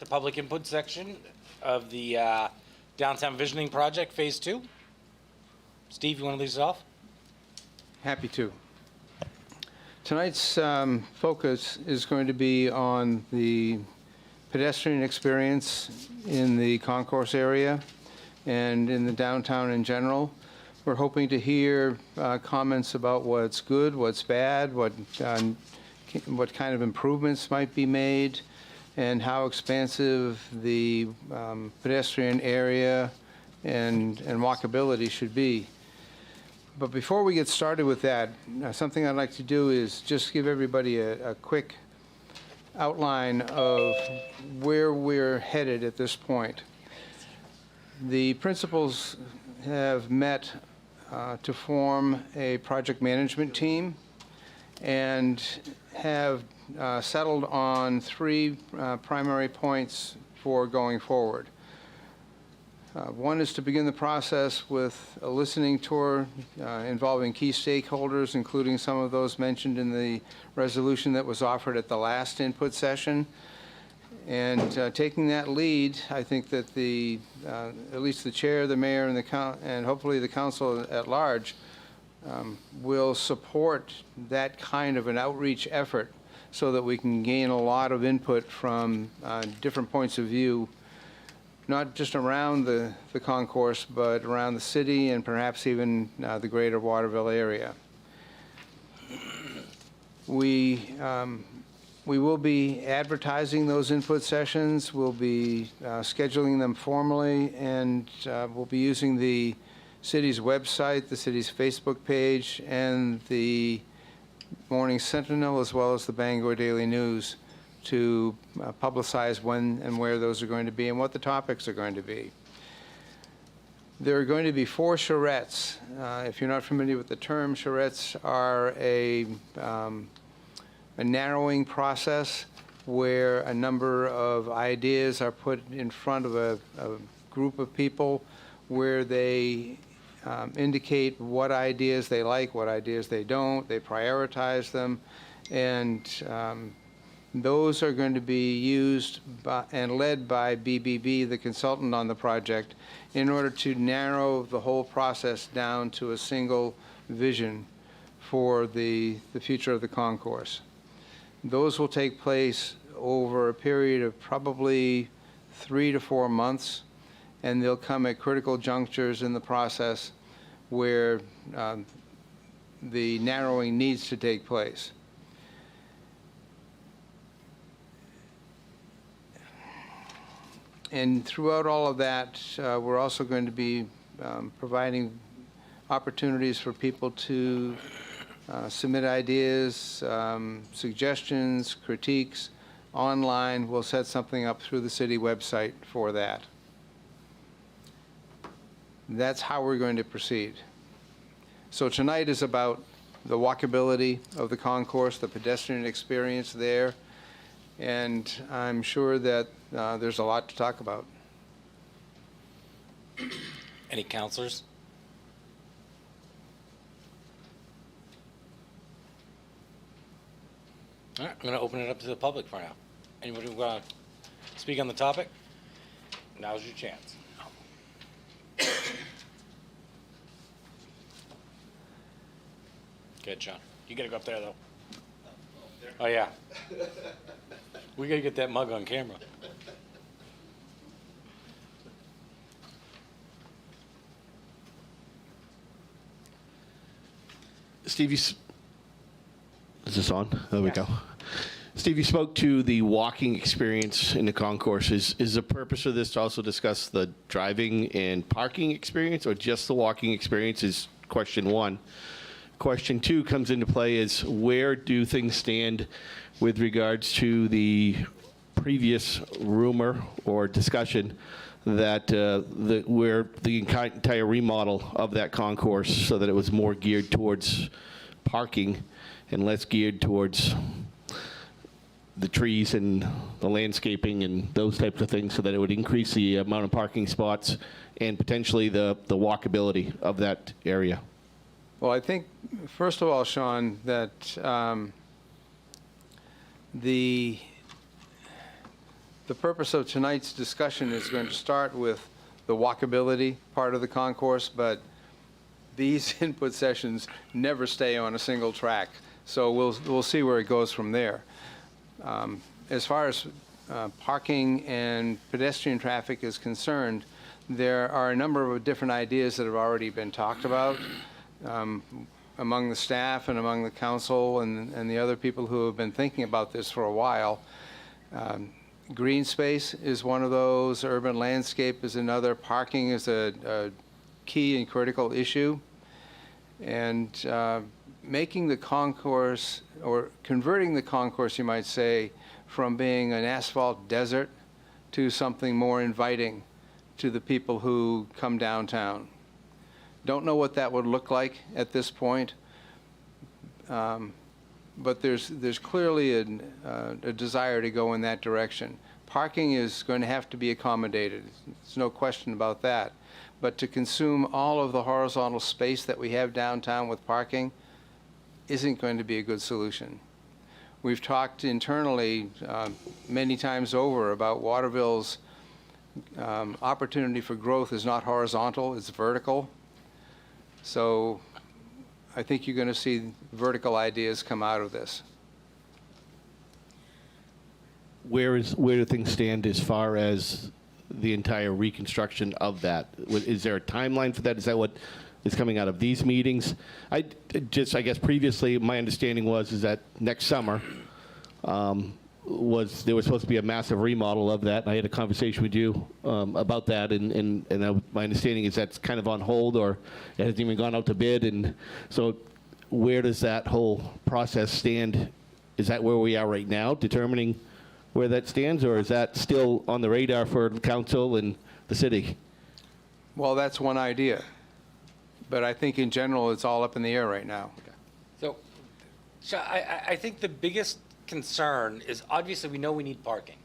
The public input section of the Downtown Visioning Project, Phase 2. Steve, you want to lead us off? Happy to. Tonight's focus is going to be on the pedestrian experience in the concourse area and in the downtown in general. We're hoping to hear comments about what's good, what's bad, what kind of improvements might be made, and how expansive the pedestrian area and walkability should be. But before we get started with that, something I'd like to do is just give everybody a quick outline of where we're headed at this point. The principals have met to form a project management team and have settled on three primary points for going forward. One is to begin the process with a listening tour involving key stakeholders, including some of those mentioned in the resolution that was offered at the last input session. And taking that lead, I think that at least the chair, the mayor, and hopefully the council at large will support that kind of an outreach effort so that we can gain a lot of input from different points of view, not just around the concourse, but around the city and perhaps even the greater Waterville area. We will be advertising those input sessions. We'll be scheduling them formally, and we'll be using the city's website, the city's Facebook page, and the Morning Sentinel, as well as the Bangor Daily News, to publicize when and where those are going to be and what the topics are going to be. There are going to be 4 charrettes. If you're not familiar with the term, charrettes are a narrowing process where a number of ideas are put in front of a group of people where they indicate what ideas they like, what ideas they don't. They prioritize them, and those are going to be used by, and led by BBB, the consultant on the project, in order to narrow the whole process down to a single vision for the future of the concourse. Those will take place over a period of probably 3 to 4 months, and they'll come at critical junctures in the process where the narrowing needs to take place. And throughout all of that, we're also going to be providing opportunities for people to submit ideas, suggestions, critiques online. We'll set something up through the city website for that. That's how we're going to proceed. So tonight is about the walkability of the concourse, the pedestrian experience there, and I'm sure that there's a lot to talk about. Any counselors? All right, I'm going to open it up to the public for now. Anybody want to speak on the topic? Now's your chance. Good, John. You got to go up there, though. Oh, yeah. We got to get that mug on camera. Steve, is this on? There we go. Steve, you spoke to the walking experience in the concourse. Is the purpose of this to also discuss the driving and parking experience, or just the walking experience is question 1? Question 2 comes into play is, where do things stand with regards to the previous rumor or discussion that where the entire remodel of that concourse so that it was more geared towards parking and less geared towards the trees and the landscaping and those types of things, so that it would increase the amount of parking spots and potentially the walkability of that area? Well, I think, first of all, Sean, that the The purpose of tonight's discussion is going to start with the walkability part of the concourse, but these input sessions never stay on a single track, so we'll see where it goes from there. As far as parking and pedestrian traffic is concerned, there are a number of different ideas that have already been talked about among the staff and among the council and the other people who have been thinking about this for a while. Green space is one of those, urban landscape is another, parking is a key and critical issue. And making the concourse, or converting the concourse, you might say, from being an asphalt desert to something more inviting to the people who come downtown. Don't know what that would look like at this point, but there's clearly a desire to go in that direction. Parking is going to have to be accommodated. There's no question about that. But to consume all of the horizontal space that we have downtown with parking isn't going to be a good solution. We've talked internally many times over about Waterville's opportunity for growth is not horizontal, it's vertical. So I think you're going to see vertical ideas come out of this. Where do things stand as far as the entire reconstruction of that? Is there a timeline for that? Is that what is coming out of these meetings? I guess previously my understanding was that next summer there was supposed to be a massive remodel of that. And I had a conversation with you about that, and my understanding is that's kind of on hold, or it hasn't even gone out to bid. And so, where does that whole process stand? Is that where we are right now, determining where that stands, or is that still on the radar for the council and the city? Well, that's one idea. But I think in general, it's all up in the air right now. So I think the biggest concern is, obviously we know we need parking.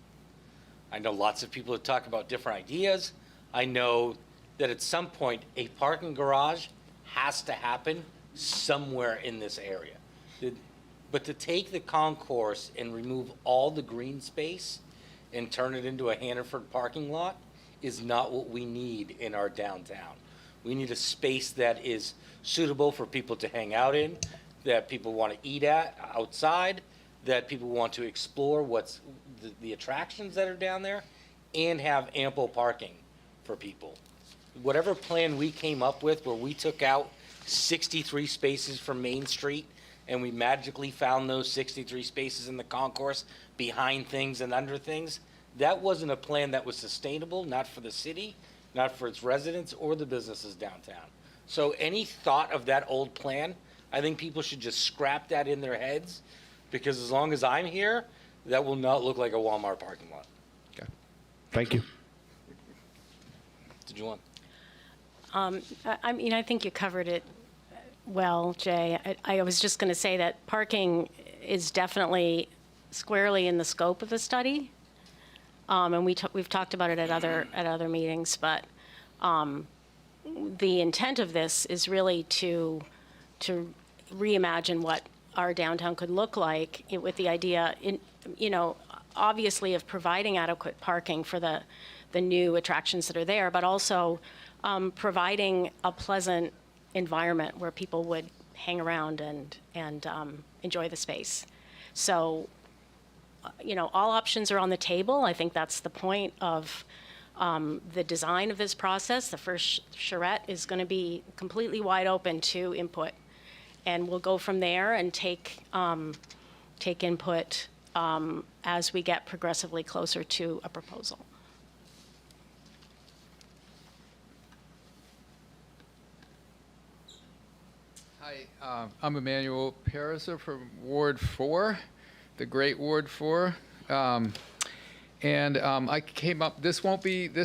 I know lots of people have talked about different ideas. I know that at some point a parking garage has to happen somewhere in this area. But to take the concourse and remove all the green space and turn it into a Hannaford parking lot is not what we need in our downtown. We need a space that is suitable for people to hang out in, that people want to eat at outside, that people want to explore what's the attractions that are down there, and have ample parking for people. Whatever plan we came up with, where we took out 63 spaces from Main Street and we magically found those 63 spaces in the concourse behind things and under things, that wasn't a plan that was sustainable, not for the city, not for its residents or the businesses downtown. So any thought of that old plan, I think people should just scrap that in their heads, because as long as I'm here, that will not look like a Walmart parking lot. Okay. Thank you. Did you want? I mean, I think you covered it well, Jay. I was just going to say that parking is definitely squarely in the scope of the study, and we've talked about it at other meetings. But the intent of this is really to reimagine what our downtown could look like, with the idea, obviously, of providing adequate parking for the new attractions that are there, but also providing a pleasant environment where people would hang around and enjoy the space. So, all options are on the table. I think that's the point of the design of this process. The first charrette is going to be completely wide open to input, and we'll go from there and take input as we get progressively closer to a proposal. Hi, I'm Emmanuel Pariser from Ward 4, the Great Ward 4. I came up, this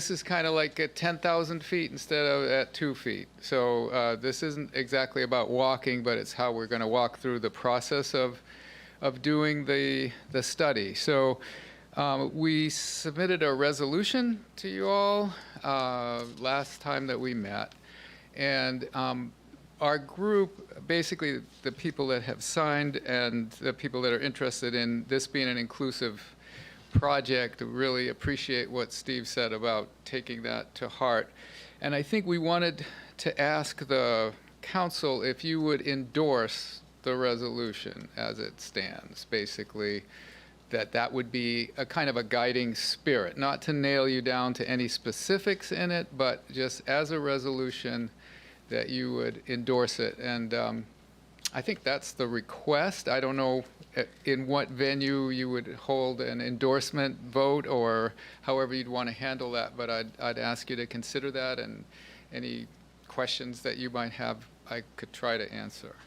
is kind of like at 10,000 feet instead of at 2 feet. So this isn't exactly about walking, but it's how we're going to walk through the process of doing the study. So we submitted a resolution to you all last time that we met. And our group, basically the people that have signed and the people that are interested in this being an inclusive project. Really appreciate what Steve said about taking that to heart. And I think we wanted to ask the council if you would endorse the resolution as it stands, basically, that would be a kind of a guiding spirit, not to nail you down to any specifics in it, but just as a resolution that you would endorse it. And I think that's the request. I don't know in what venue you would hold an endorsement vote or however you'd want to handle that, but I'd ask you to consider that, and any questions that you might have, I could try to answer.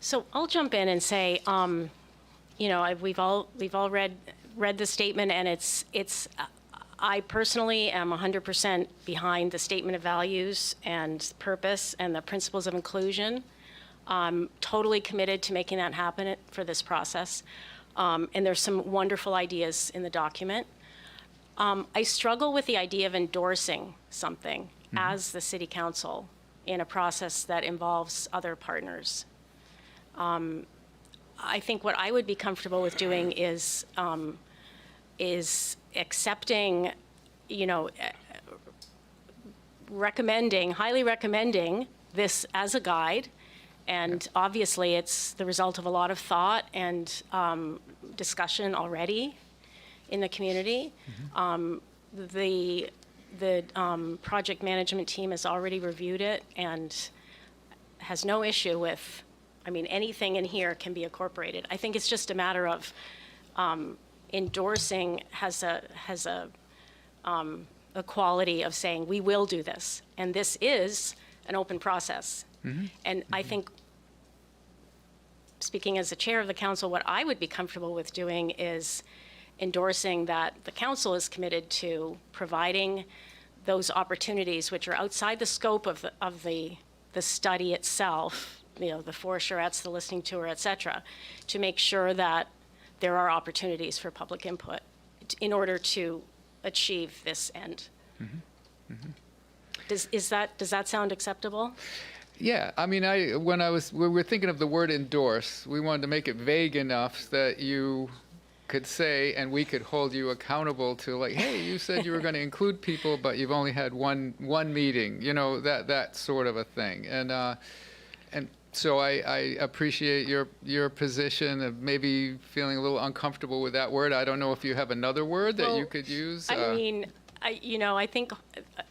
So I'll jump in and say, we've all read the statement, and it's. I personally am 100% behind the statement of values and purpose and the principles of inclusion. I'm totally committed to making that happen for this process. And there's some wonderful ideas in the document. I struggle with the idea of endorsing something as the city council in a process that involves other partners. I think what I would be comfortable with doing is accepting, highly recommending this as a guide. And obviously, it's the result of a lot of thought and discussion already in the community. The project management team has already reviewed it and has no issue with, anything in here can be incorporated. I think it's just a matter of endorsing has a quality of saying we will do this, and this is an open process. And I think, speaking as the chair of the council, what I would be comfortable with doing is endorsing that the council is committed to providing those opportunities which are outside the scope of the study itself, the foresturettes, the listening tour, et cetera, to make sure that there are opportunities for public input in order to achieve this end. Does that sound acceptable? Yeah, when we were thinking of the word endorse, we wanted to make it vague enough that you could say, and we could hold you accountable to, like, hey, you said you were going to include people, but you've only had one meeting, that sort of a thing. And so I appreciate your position of maybe feeling a little uncomfortable with that word. I don't know if you have another word that you could use. I think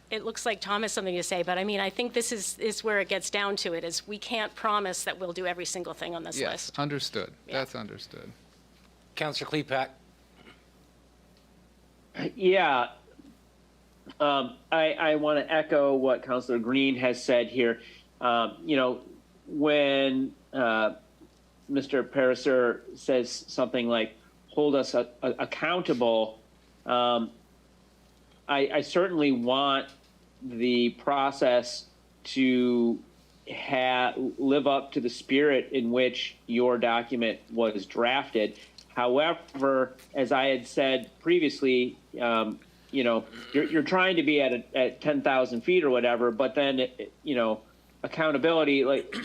it looks like Tom has something to say, but I think this is where it gets down to it, is we can't promise that we'll do every single thing on this yes, list. Understood. Yeah. That's understood. Councillor Klepak. Yeah. I want to echo what Councillor Green has said here. When Mr. Pariser says something like, hold us accountable, I certainly want the process to live up to the spirit in which your document was drafted. However, as I had said previously, you're trying to be at 10,000 feet or whatever, but then, accountability, like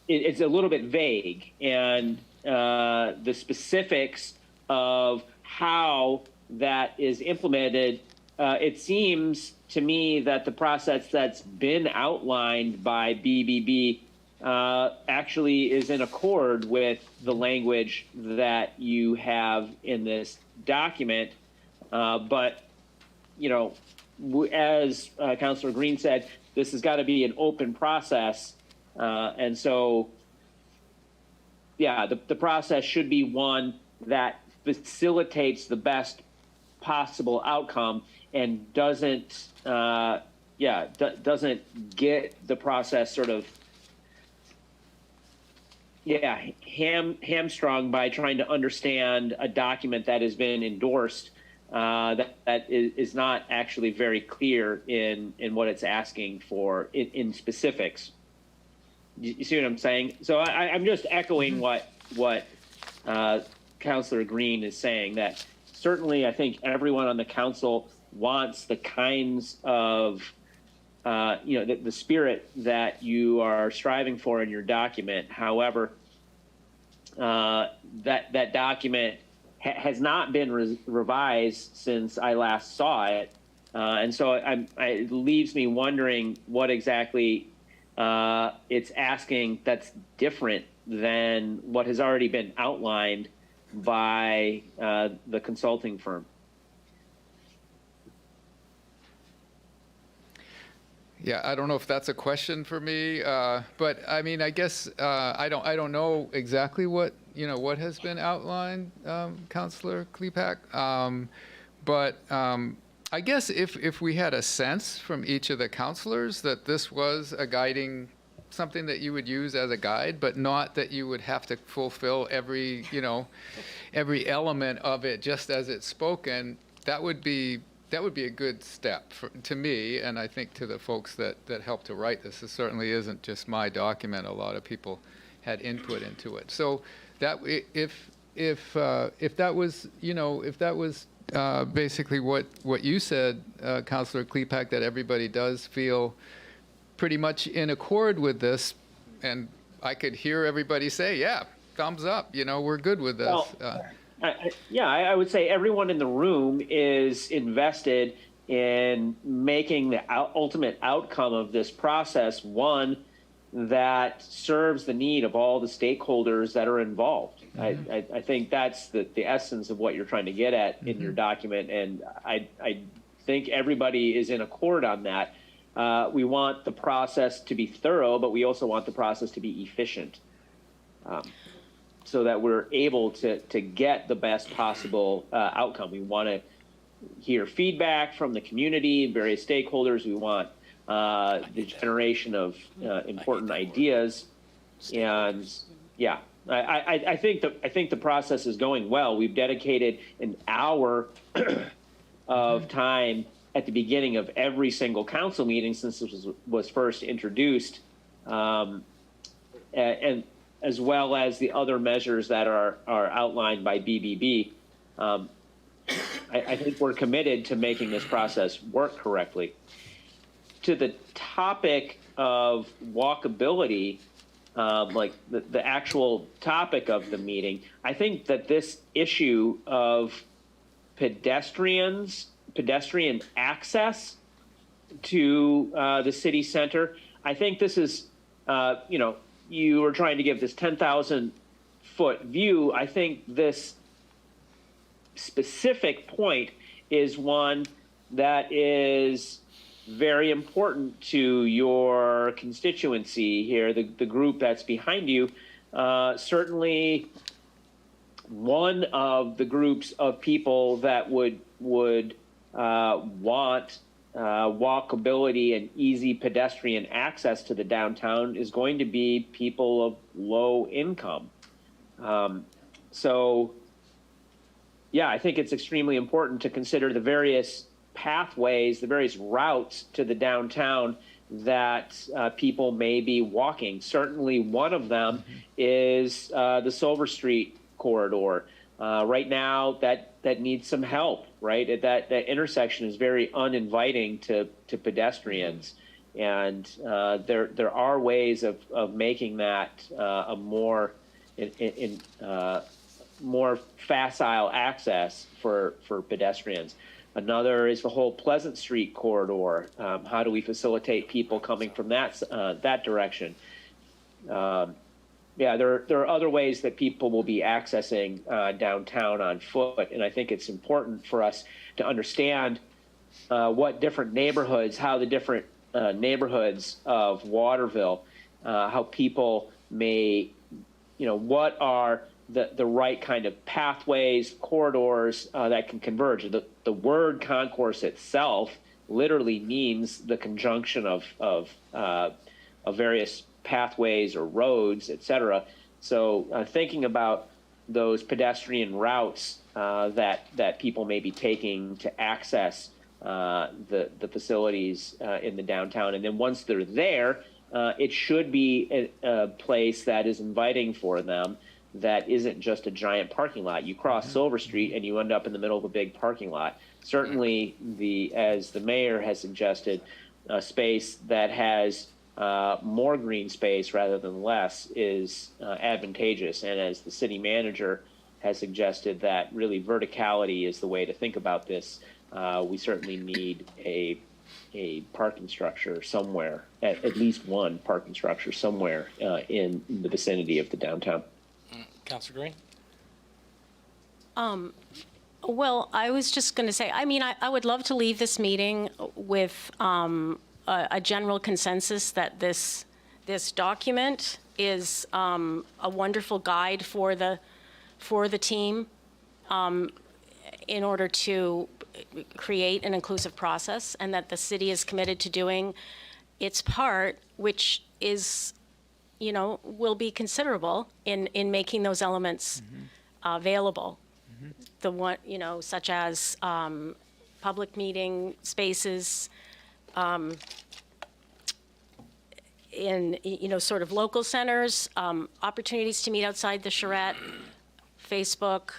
it's a little bit vague, and the specifics of how that is implemented, it seems to me that the process that's been outlined by BBB actually is in accord with the language that you have in this document. But, as Councillor Green said, this has got to be an open process. And so, yeah, the process should be one that facilitates the best possible outcome and doesn't get the process sort of hamstrung by trying to understand a document that has been endorsed that is not actually very clear in what it's asking for in specifics. You see what I'm saying? So I'm just echoing what Councillor Green is saying, that certainly I think everyone on the council wants the kinds of the spirit that you are striving for in your document. However, that document has not been revised since I last saw it. And so it leaves me wondering what exactly it's asking that's different than what has already been outlined by the consulting firm. Yeah, I don't know if that's a question for me, but I mean, I guess I don't know exactly what has been outlined, Councillor Klepak. But I guess if we had a sense from each of the councillors that this was a guiding, something that you would use as a guide, but not that you would have to fulfill every element of it just as it's spoken, that would be a good step to me, and I think to the folks that helped to write this. This certainly isn't just my document. A lot of people had input into it. So that if that was basically what you said, Councillor Klepak, that everybody does feel pretty much in accord with this, and I could hear everybody say, "Yeah, thumbs up. We're good with this." Well, I would say everyone in the room is invested in making the ultimate outcome of this process one that serves the need of all the stakeholders that are involved. I think that's the essence of what you're trying to get at in your document, and I think everybody is in accord on that. We want the process to be thorough, but we also want the process to be efficient. So that we're able to get the best possible outcome. We want to hear feedback from the community, various stakeholders. We want the generation of important ideas, and yeah, I think the process is going well. We've dedicated an hour of time at the beginning of every single council meeting since this was first introduced, and as well as the other measures that are outlined by BBB. I think we're committed to making this process work correctly. To the topic of walkability, like the actual topic of the meeting, I think that this issue of pedestrian access to the city center, I think this is, you were trying to give this 10,000-foot view. I think this specific point is one that is very important to your constituency here, the group that's behind you. Certainly one of the groups of people that would want walkability and easy pedestrian access to the downtown is going to be people of low income. So, yeah, I think it's extremely important to consider the various pathways, the various routes to the downtown that people may be walking. Certainly one of them is the Silver Street corridor. Right now, that needs some help, right? That intersection is very uninviting to pedestrians. And there are ways of making that a more more facile access for pedestrians. Another is the whole Pleasant Street corridor. How do we facilitate people coming from that direction? Yeah, there are other ways that people will be accessing downtown on foot, and I think it's important for us to understand what different neighborhoods, how the different neighborhoods of Waterville, how people may, what are the right kind of pathways, corridors that can converge. The word concourse itself literally means the conjunction of various pathways or roads, etc. So thinking about those pedestrian routes that people may be taking to access the facilities in the downtown, and then once they're there, it should be a place that is inviting for them, that isn't just a giant parking lot. You cross Silver Street and you end up in the middle of a big parking lot. Certainly, as the mayor has suggested, a space that has more green space rather than less is advantageous. And as the city manager has suggested, that really verticality is the way to think about this. We certainly need a parking structure somewhere, at least one parking structure somewhere in the vicinity of the downtown. Councilor Green? Well, I was just going to say, I mean, I would love to leave this meeting with a general consensus that this document is a wonderful guide for the team in order to create an inclusive process, and that the city is committed to doing its part, which is, will be considerable in making those elements available. The one, such as public meeting spaces, in, sort of local centers, opportunities to meet outside the charrette, Facebook,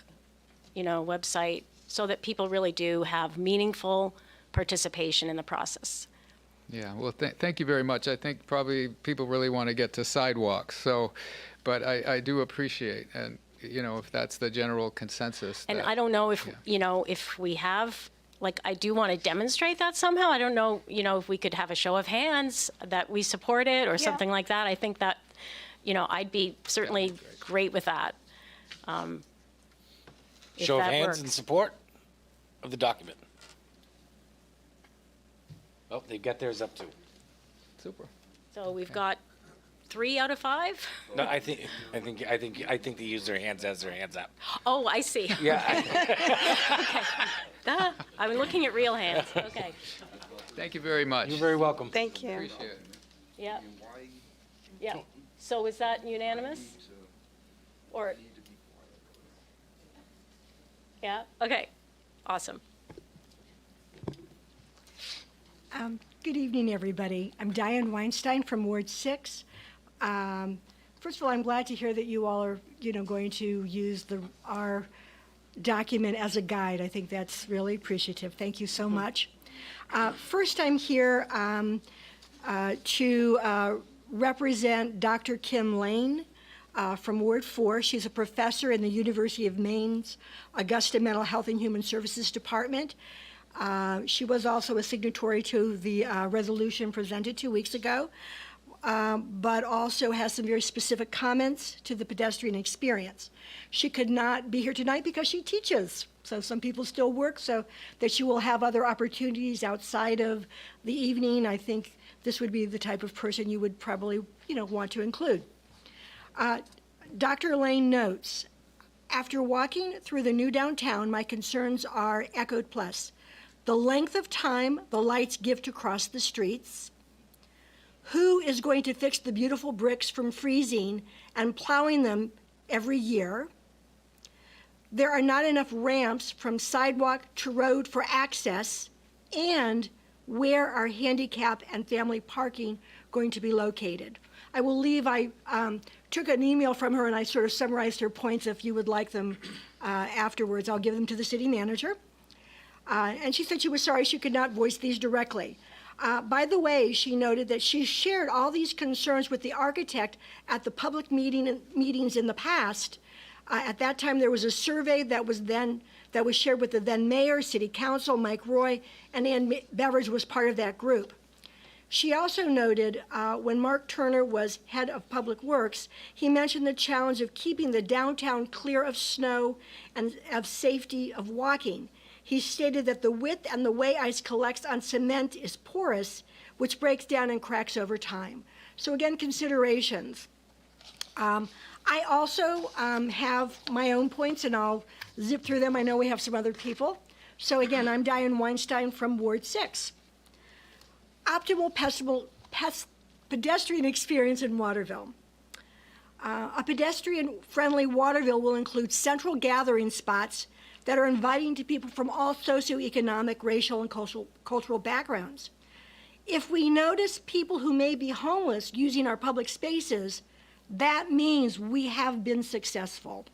website, so that people really do have meaningful participation in the process. Yeah, well, thank you very much. I think probably people really want to get to sidewalks, but I do appreciate, and, if that's the general consensus. And I don't know if, if we have, like, I do want to demonstrate that somehow. I don't know, if we could have a show of hands that we support it or something like that. I think that, I'd be certainly great with that. Show of hands in support of the document. Oh, they've got theirs up too. Super. So we've got 3 out of 5? No, I think they use their hands as their hands up. Oh, I see. Yeah. Okay. I'm looking at real hands. Okay. Thank you very much. You're very welcome. Thank you. Appreciate it. Yeah. Yeah. So is that unanimous? Or? Yeah. Okay. Awesome. Good evening, everybody. I'm Diane Weinstein from Ward 6. First of all, I'm glad to hear that you all are, going to use our document as a guide. I think that's really appreciative. Thank you so much. First, I'm here to represent Dr. Kim Lane from Ward 4. She's a professor in the University of Maine's Augusta Mental Health and Human Services Department. She was also a signatory to the resolution presented 2 weeks ago, but also has some very specific comments to the pedestrian experience. She could not be here tonight because she teaches. So some people still work, so that she will have other opportunities outside of the evening. I think this would be the type of person you would probably, want to include. Dr. Lane notes, after walking through the new downtown, my concerns are echoed plus. The length of time the lights give to cross the streets. Who is going to fix the beautiful bricks from freezing and plowing them every year? There are not enough ramps from sidewalk to road for access, and where are handicap and family parking going to be located? I will leave, I took an email from her and I sort of summarized her points. If you would like them afterwards, I'll give them to the city manager. And she said she was sorry she could not voice these directly. By the way, she noted that she shared all these concerns with the architect at the public meetings in the past. At that time, there was a survey that was shared with the then mayor, city council, Mike Roy, and Ann Beveridge was part of that group. She also noted when Mark Turner was head of Public Works, he mentioned the challenge of keeping the downtown clear of snow and of safety of walking. He stated that the width and the way ice collects on cement is porous, which breaks down and cracks over time. So again, considerations. I also have my own points, and I'll zip through them. I know we have some other people. So again, I'm Diane Weinstein from Ward 6. Optimal pedestrian experience in Waterville. A pedestrian-friendly Waterville will include central gathering spots that are inviting to people from all socioeconomic, racial, and cultural backgrounds. If we notice people who may be homeless using our public spaces, that means we have been successful.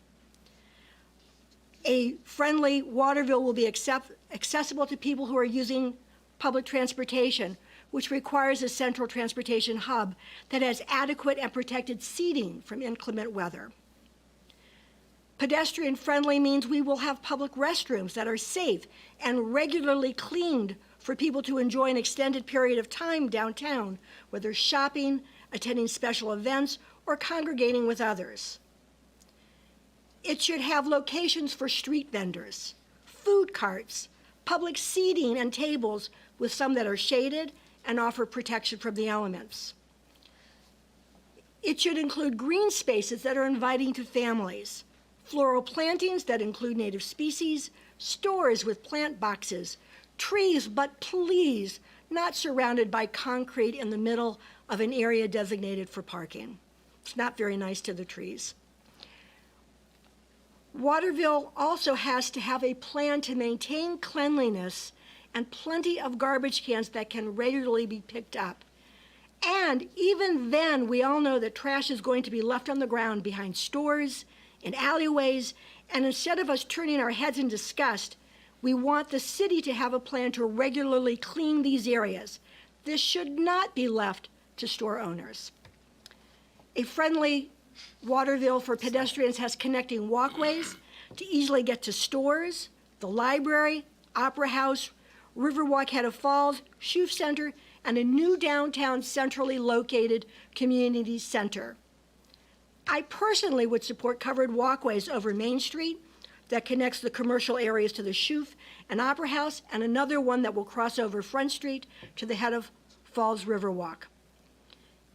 A friendly Waterville will be accessible to people who are using public transportation. which requires a central transportation hub that has adequate and protected seating from inclement weather. Pedestrian-friendly means we will have public restrooms that are safe and regularly cleaned for people to enjoy an extended period of time downtown, whether shopping, attending special events, or congregating with others. It should have locations for street vendors, food carts, public seating and tables with some that are shaded and offer protection from the elements. It should include green spaces that are inviting to families, floral plantings that include native species, stores with plant boxes, trees, but please, not surrounded by concrete in the middle of an area designated for parking. It's not very nice to the trees. Waterville also has to have a plan to maintain cleanliness and plenty of garbage cans that can regularly be picked up. And even then, we all know that trash is going to be left on the ground behind stores, in alleyways, and instead of us turning our heads in disgust, we want the city to have a plan to regularly clean these areas. This should not be left to store owners. A friendly Waterville for pedestrians has connecting walkways to easily get to stores, the library, Opera House, Riverwalk Head of Falls, Shoof Center, and a new downtown centrally located community center. I personally would support covered walkways over Main Street that connects the commercial areas to the Shoof and Opera House, and another one that will cross over Front Street to the Head of Falls Riverwalk.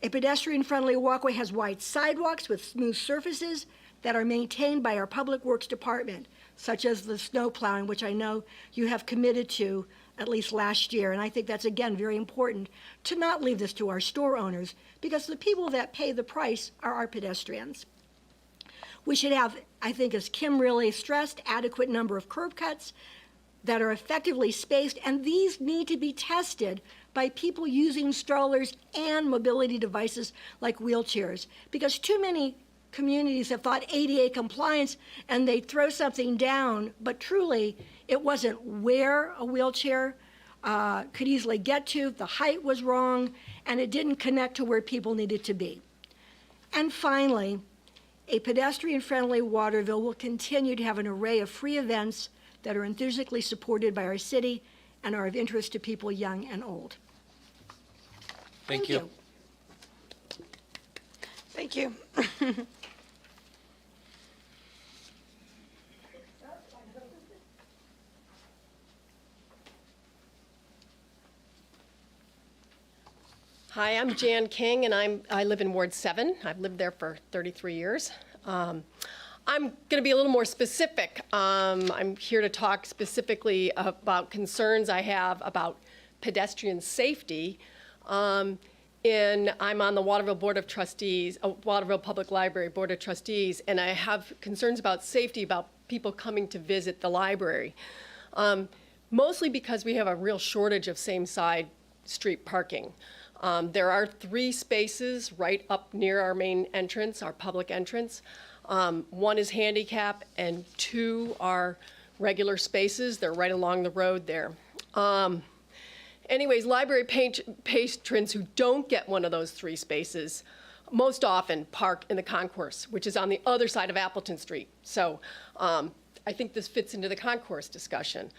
A pedestrian-friendly walkway has wide sidewalks with smooth surfaces that are maintained by our Public Works Department, such as the snow plowing, which I know you have committed to at least last year. And I think that's, again, very important to not leave this to our store owners, because the people that pay the price are our pedestrians. We should have, I think, as Kim really stressed, adequate number of curb cuts that are effectively spaced, and these need to be tested by people using strollers and mobility devices like wheelchairs, because too many communities have thought ADA compliance and they throw something down, but truly it wasn't where a wheelchair could easily get to, the height was wrong, and it didn't connect to where people needed to be. And finally, a pedestrian-friendly Waterville will continue to have an array of free events that are enthusiastically supported by our city and are of interest to people young and old. Thank you. Thank you. Hi, I'm Jan King, and I live in Ward 7. I've lived there for 33 years. I'm going to be a little more specific. I'm here to talk specifically about concerns I have about pedestrian safety. I'm on the Waterville Board of Trustees, Waterville Public Library Board of Trustees, and I have concerns about safety about people coming to visit the library. Mostly because we have a real shortage of same-side street parking. There are 3 spaces right up near our main entrance, our public entrance. 1 is handicap and 2 are regular spaces. They're right along the road there. Anyways, library patrons who don't get one of those 3 spaces most often park in the concourse, which is on the other side of Appleton Street. So I think this fits into the concourse discussion.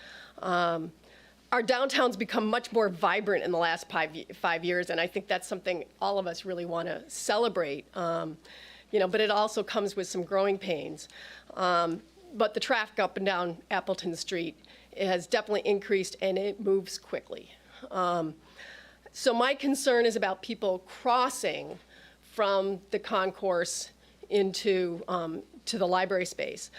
Our downtown's become much more vibrant in the last 5 years, and I think that's something all of us really want to celebrate. But it also comes with some growing pains. But the traffic up and down Appleton Street has definitely increased, and it moves quickly. So my concern is about people crossing from the concourse into to the library space.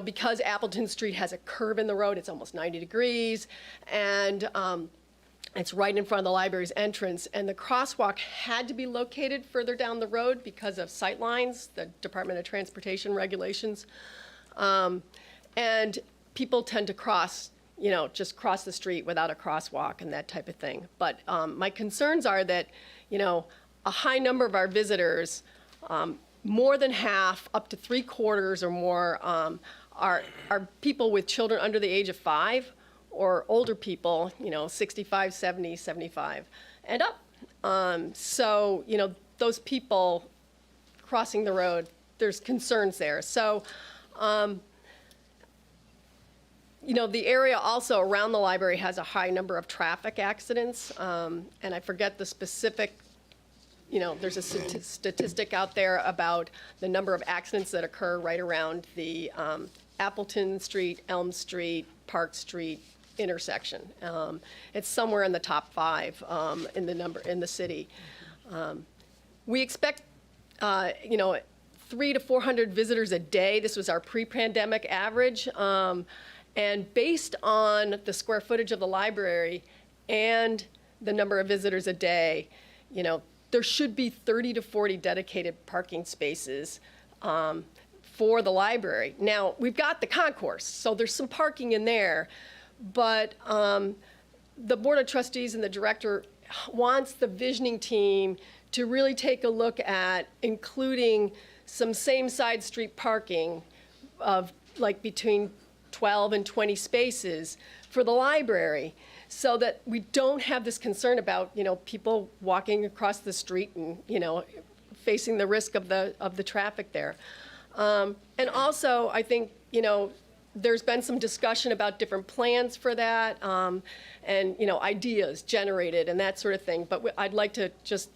Because Appleton Street has a curve in the road, it's almost 90 degrees, and it's right in front of the library's entrance, and the crosswalk had to be located further down the road because of sight lines, the Department of Transportation regulations. And people tend to cross, just cross the street without a crosswalk and that type of thing. But my concerns are that, a high number of our visitors, more than half, up to 3/4 or more, are people with children under the age of 5 or older people, 65, 70, 75, and up. So, those people crossing the road, there's concerns there. So, the area also around the library has a high number of traffic accidents, and I forget the specific, there's a statistic out there about the number of accidents that occur right around the Appleton Street, Elm Street, Park Street intersection. It's somewhere in the top 5 in the city. We expect, 300 to 400 visitors a day. This was our pre-pandemic average. And based on the square footage of the library and the number of visitors a day, there should be 30 to 40 dedicated parking spaces for the library. Now, we've got the concourse, so there's some parking in there, but the Board of Trustees and the director wants the visioning team to really take a look at including some same side street parking of like between 12 and 20 spaces for the library, so that we don't have this concern about, people walking across the street and, facing the risk of the traffic there. And also, I think, there's been some discussion about different plans for that, and, ideas generated and that sort of thing. But I'd like to just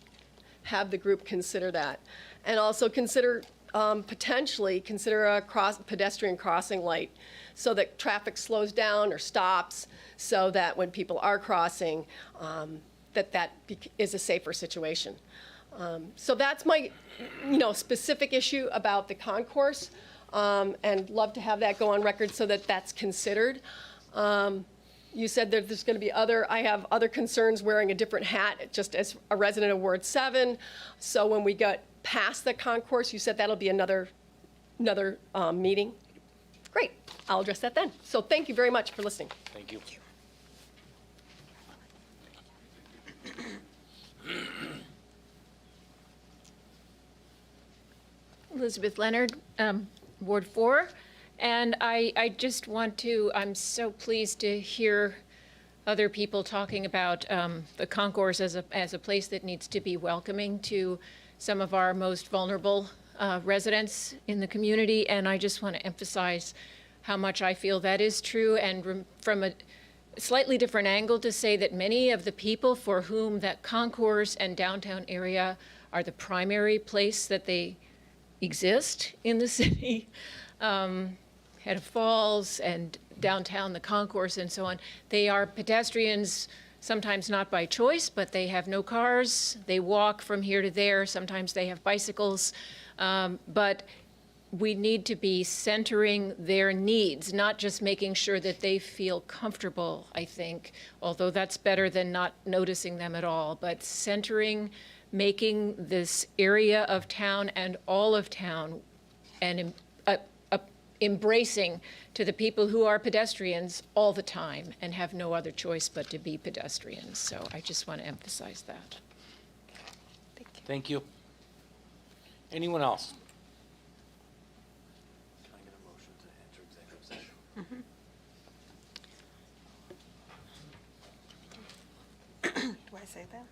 have the group consider that. And also potentially consider a pedestrian crossing light, so that traffic slows down or stops, so that when people are crossing, that is a safer situation. So that's my, specific issue about the concourse, and love to have that go on record so that that's considered. You said that there's going to be I have other concerns wearing a different hat, just as a resident of Ward 7. So when we get past the concourse, you said that'll be another meeting. Great, I'll address that then. So thank you very much for listening. Thank you. Elizabeth Leonard, Ward 4. And I just want to, I'm so pleased to hear other people talking about the concourse as a place that needs to be welcoming to some of our most vulnerable residents in the community. And I just want to emphasize how much I feel that is true, and from a slightly different angle to say that many of the people for whom that concourse and downtown area are the primary place that they exist in the city, Head of Falls and downtown, the concourse and so on, they are pedestrians, sometimes not by choice, but they have no cars, they walk from here to there, sometimes they have bicycles, but we need to be centering their needs, not just making sure that they feel comfortable, I think, although that's better than not noticing them at all, but centering, making this area of town and all of town and embracing to the people who are pedestrians all the time and have no other choice but to be pedestrians. So I just want to emphasize that. Thank you. Anyone else? Can I get a motion to enter executive session? Do I say that?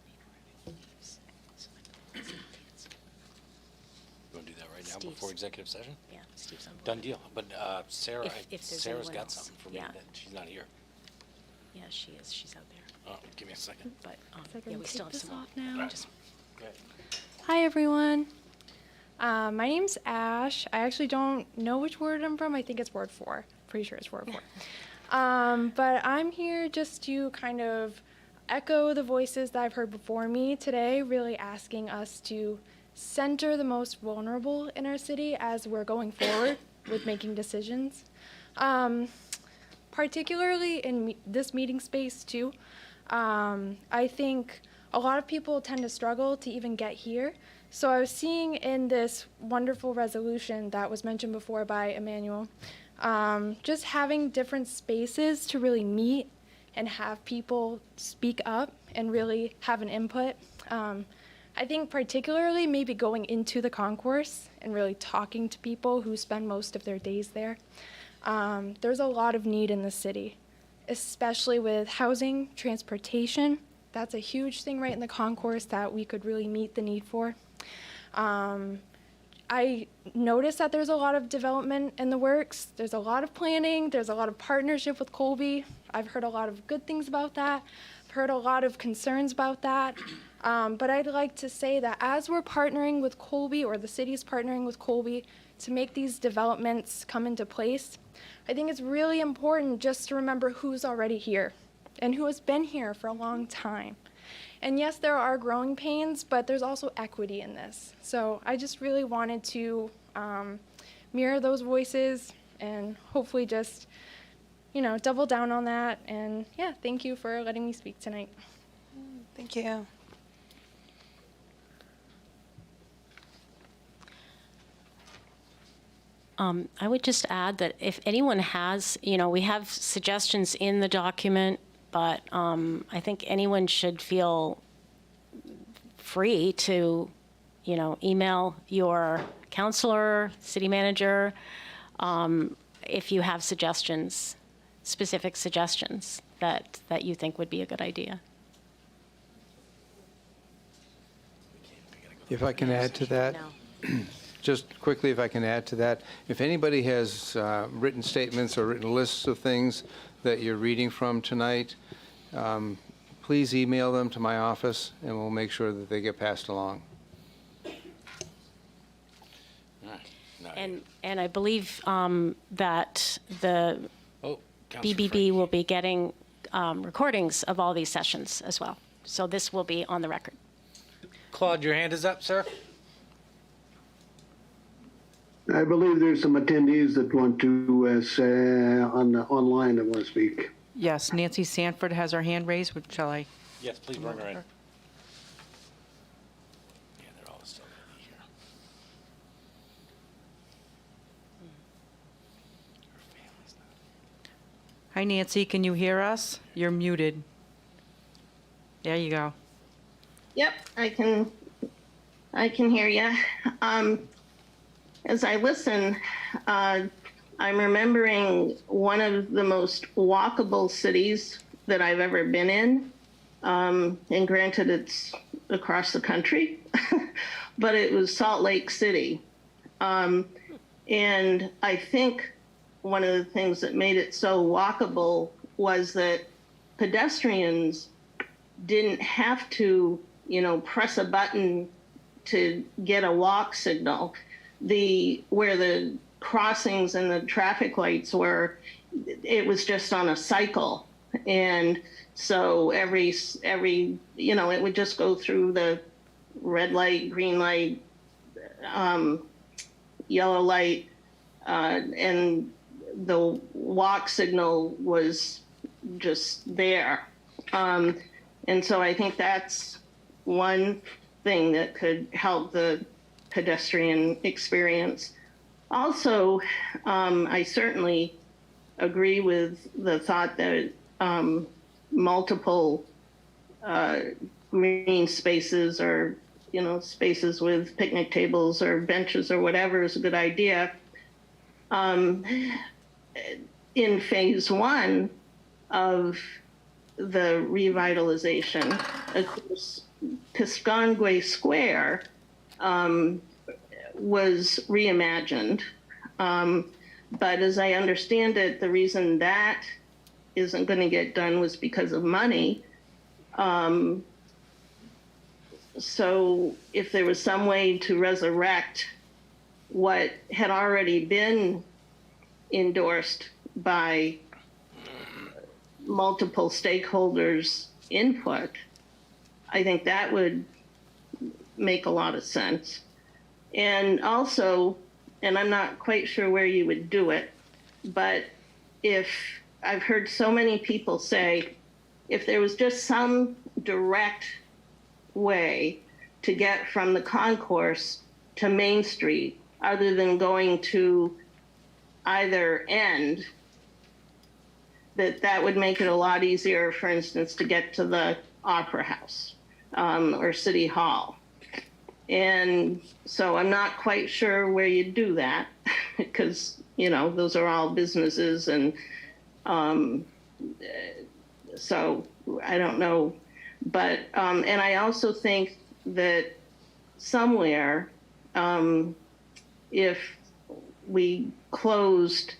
You want to do that right now Steve's. before executive session? Yeah, Steve's on board. Done deal. But Sarah, If there's Sarah's anyone got else. something for me Yeah. that she's not here. Yeah, she is. She's out there. Oh, give me a second. But So I can yeah, we still take have this some. off now. Right. Just Go ahead. Hi, everyone. My name's Ash. I actually don't know which ward I'm from. I think it's Ward 4. Pretty sure it's Ward 4. But I'm here just to kind of echo the voices that I've heard before me today, really asking us to center the most vulnerable in our city as we're going forward with making decisions. Particularly in this meeting space, too. I think a lot of people tend to struggle to even get here. So I was seeing in this wonderful resolution that was mentioned before by Emmanuel, just having different spaces to really meet and have people speak up and really have an input. I think particularly maybe going into the concourse and really talking to people who spend most of their days there. There's a lot of need in the city. especially with housing, transportation. That's a huge thing right in the concourse that we could really meet the need for. I noticed that there's a lot of development in the works. There's a lot of planning. There's a lot of partnership with Colby. I've heard a lot of good things about that. I've heard a lot of concerns about that. But I'd like to say that as we're partnering with Colby, or the city's partnering with Colby, to make these developments come into place, I think it's really important just to remember who's already here and who has been here for a long time. And yes, there are growing pains, but there's also equity in this. So I just really wanted to mirror those voices and hopefully just, double down on that. And yeah, thank you for letting me speak tonight. Thank you. I would just add that if anyone has, we have suggestions in the document, but I think anyone should feel free to, email your counselor, city manager, if you have suggestions, specific suggestions that you think would be a good idea. If I can add to that, just quickly, if I can add to that, if anybody has written statements or written lists of things that you're reading from tonight, please email them to my office, and we'll make sure that they get passed along. And I believe that the BBB will be getting recordings of all these sessions as well. So this will be on the record. Claude, your hand is up, sir. I believe there's some attendees that want to say online that want to speak. Yes, Nancy Sanford has her hand raised. Shall I? Yes, please bring her in. Yeah, they're all still going to be here. Her family's not. Hi, Nancy. Can you hear us? You're muted. There you go. Yep, I can hear you. As I listen, I'm remembering one of the most walkable cities that I've ever been in. And granted, it's across the country, but it was Salt Lake City. And I think one of the things that made it so walkable was that pedestrians didn't have to, press a button to get a walk signal. Where the crossings and the traffic lights were, it was just on a cycle. And so every it would just go through the red light, green light, yellow light, and the walk signal was just there. And so I think that's one thing that could help the pedestrian experience. Also, I certainly agree with the thought that multiple green spaces or spaces with picnic tables or benches or whatever is a good idea. In phase one of the revitalization, of course, Piscataway Square was reimagined. But as I understand it, the reason that isn't going to get done was because of money. So if there was some way to resurrect what had already been endorsed by multiple stakeholders' input, I think that would make a lot of sense. And also, and I'm not quite sure where you would do it, but if I've heard so many people say, if there was just some direct way to get from the concourse to Main Street, other than going to either end, that would make it a lot easier, for instance, to get to the Opera House or City Hall. And so I'm not quite sure where you do that because, those are all businesses and So I don't know. But, and I also think that somewhere, if we closed,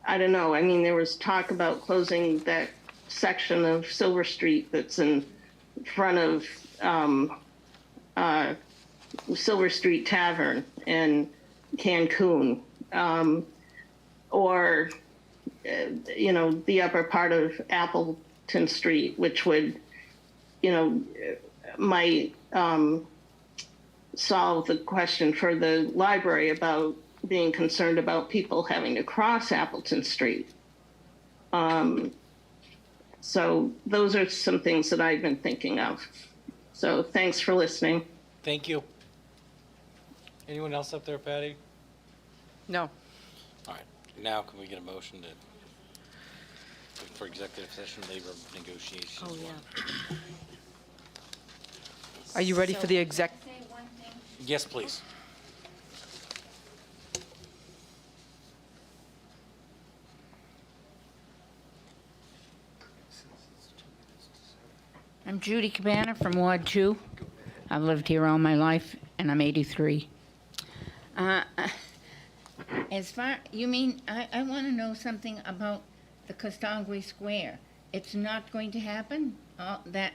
I don't know, I mean, there was talk about closing that section of Silver Street that's in front of Silver Street Tavern in Cancun, or, you know, the upper part of Appleton Street, which would, you know, might solve the question for the library about being concerned about people having to cross Appleton Street. So those are some things that I've been thinking of. So thanks for listening. Thank you. Anyone else up there, Patty? No. All right, now can we get a motion for executive session, labor negotiations? Oh, yeah. Are you ready for the exec? Yes, please. I'm Judy Cabana from Ward 2. I've lived here all my life, and I'm 83. As far, you mean, I want to know something about the Costangui Square. It's not going to happen? All that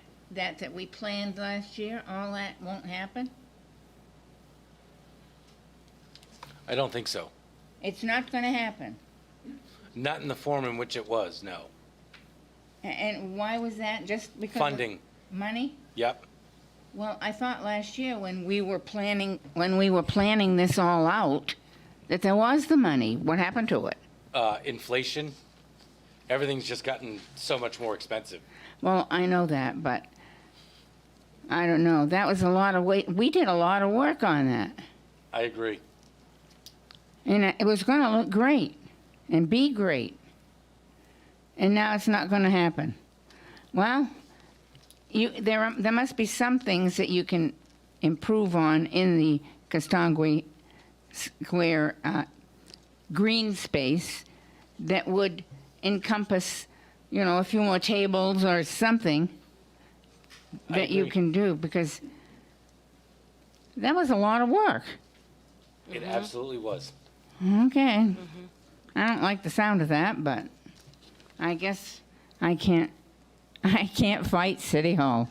we planned last year, all that won't happen? I don't think so. It's not going to happen? Not in the form in which it was, no. And why was that? Just because of Funding. money? Yep. Well, I thought last year when we were planning this all out, that there was the money. What happened to it? Inflation. Everything's just gotten so much more expensive. Well, I know that, but I don't know. That was a lot of weight. We did a lot of work on that. I agree. And it was going to look great and be great. And now it's not going to happen. Well, there must be some things that you can improve on in the Costangui Square green space that would encompass, you know, a few more tables or something that you can do, because that was a lot of work. It absolutely was. Okay. I don't like the sound of that, but I guess I can't fight City Hall.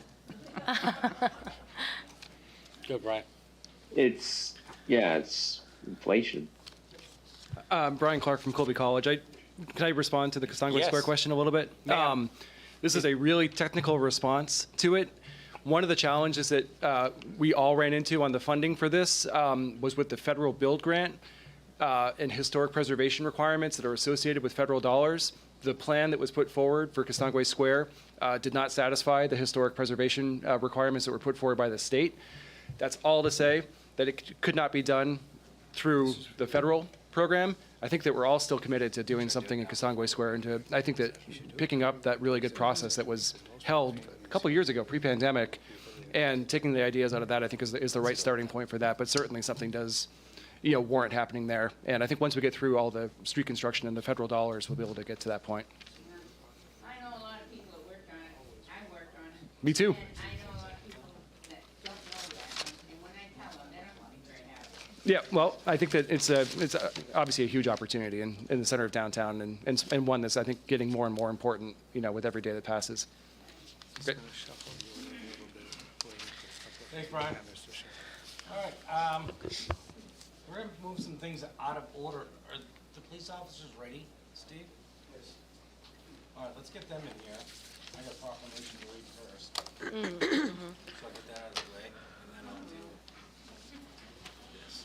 Go, Brian. It's inflation. Brian Clark from Colby College. Can I respond to the Costangui Yes. Square question a little bit? This is a really technical response to it. One of the challenges that we all ran into on the funding for this was with the federal build grant and historic preservation requirements that are associated with federal dollars. The plan that was put forward for Costangui Square did not satisfy the historic preservation requirements that were put forward by the state. That's all to say that it could not be done through the federal program. I think that we're all still committed to doing something in Costangui Square, and I think that picking up that really good process that was held a couple years ago, pre-pandemic, and taking the ideas out of that, I think is the right starting point for that. But certainly something does, warrant happening there. And I think once we get through all the street construction and the federal dollars, we'll be able to get to that point. I know a lot of people that worked on it. I worked on it. Me too. And I know a lot of people that don't know that. And when I tell them, they don't want to be very happy. Yeah, well, I think that it's obviously a huge opportunity in the center of downtown, and one that's, I think, getting more and more important, with every day that passes. Great. Thanks, Brian. All right, we're gonna move some things out of order. Are the police officers ready, Steve? Yes. All right, let's get them in here. I got a proclamation to read first. So I'll get that out of the way, and then I'll do this.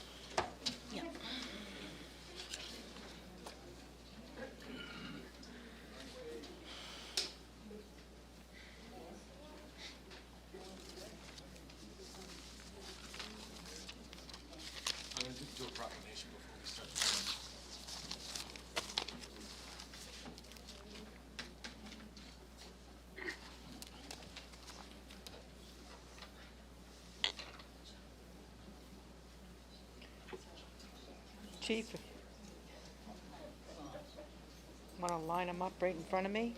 I'm gonna do a proclamation before we start the meeting. Chief, want to line them up right in front of me?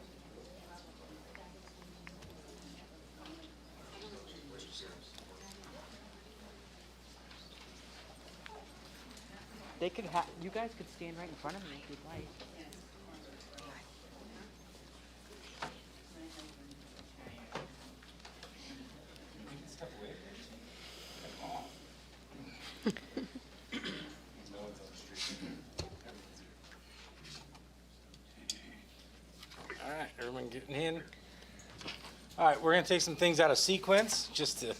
They could have, you guys could stand right in front of me if you'd like. All right, everyone getting in? All right, we're gonna take some things out of sequence, just to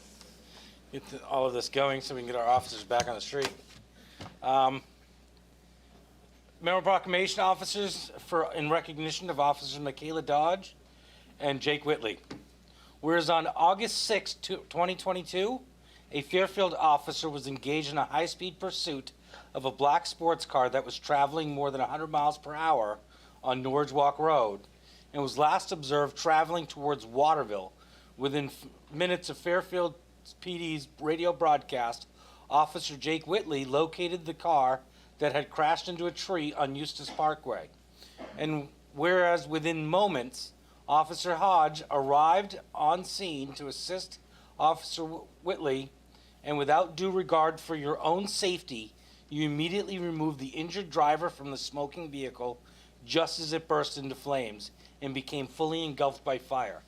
get all of this going so we can get our officers back on the street. Memorial Proclamation officers in recognition of Officers Michaela Dodge and Jake Whitley. Whereas on August 6, 2022, a Fairfield officer was engaged in a high-speed pursuit of a black sports car that was traveling more than 100 miles per hour on Norridge Walk Road and was last observed traveling towards Waterville. Within minutes of Fairfield PD's radio broadcast, Officer Jake Whitley located the car that had crashed into a tree on Eustis Parkway. And whereas within moments, Officer Hodge arrived on scene to assist Officer Whitley, and without due regard for your own safety, you immediately removed the injured driver from the smoking vehicle just as it burst into flames and became fully engulfed by fire.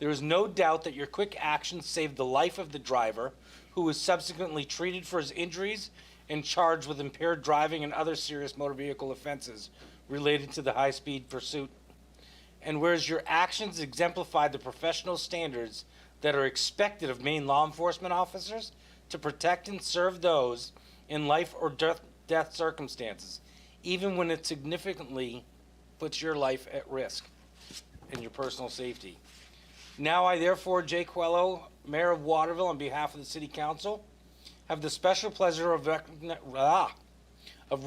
There is no doubt that your quick actions saved the life of the driver, who was subsequently treated for his injuries and charged with impaired driving and other serious motor vehicle offenses related to the high-speed pursuit. And whereas your actions exemplified the professional standards that are expected of Maine law enforcement officers to protect and serve those in life or death circumstances, even when it significantly puts your life at risk and your personal safety. Now I therefore, Jay Coelho, Mayor of Waterville, on behalf of the City Council, have the special pleasure of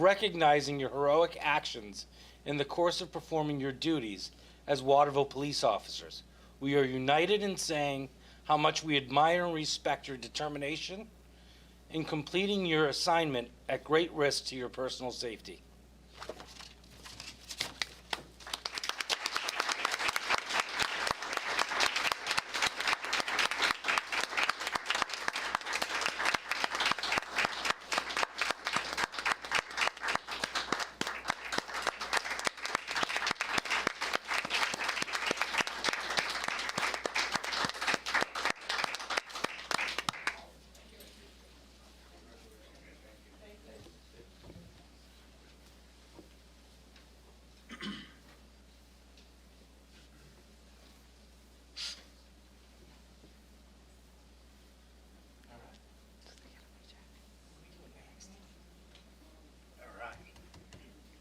recognizing your heroic actions in the course of performing your duties as Waterville police officers. We are united in saying how much we admire and respect your determination in completing your assignment at great risk to your personal safety.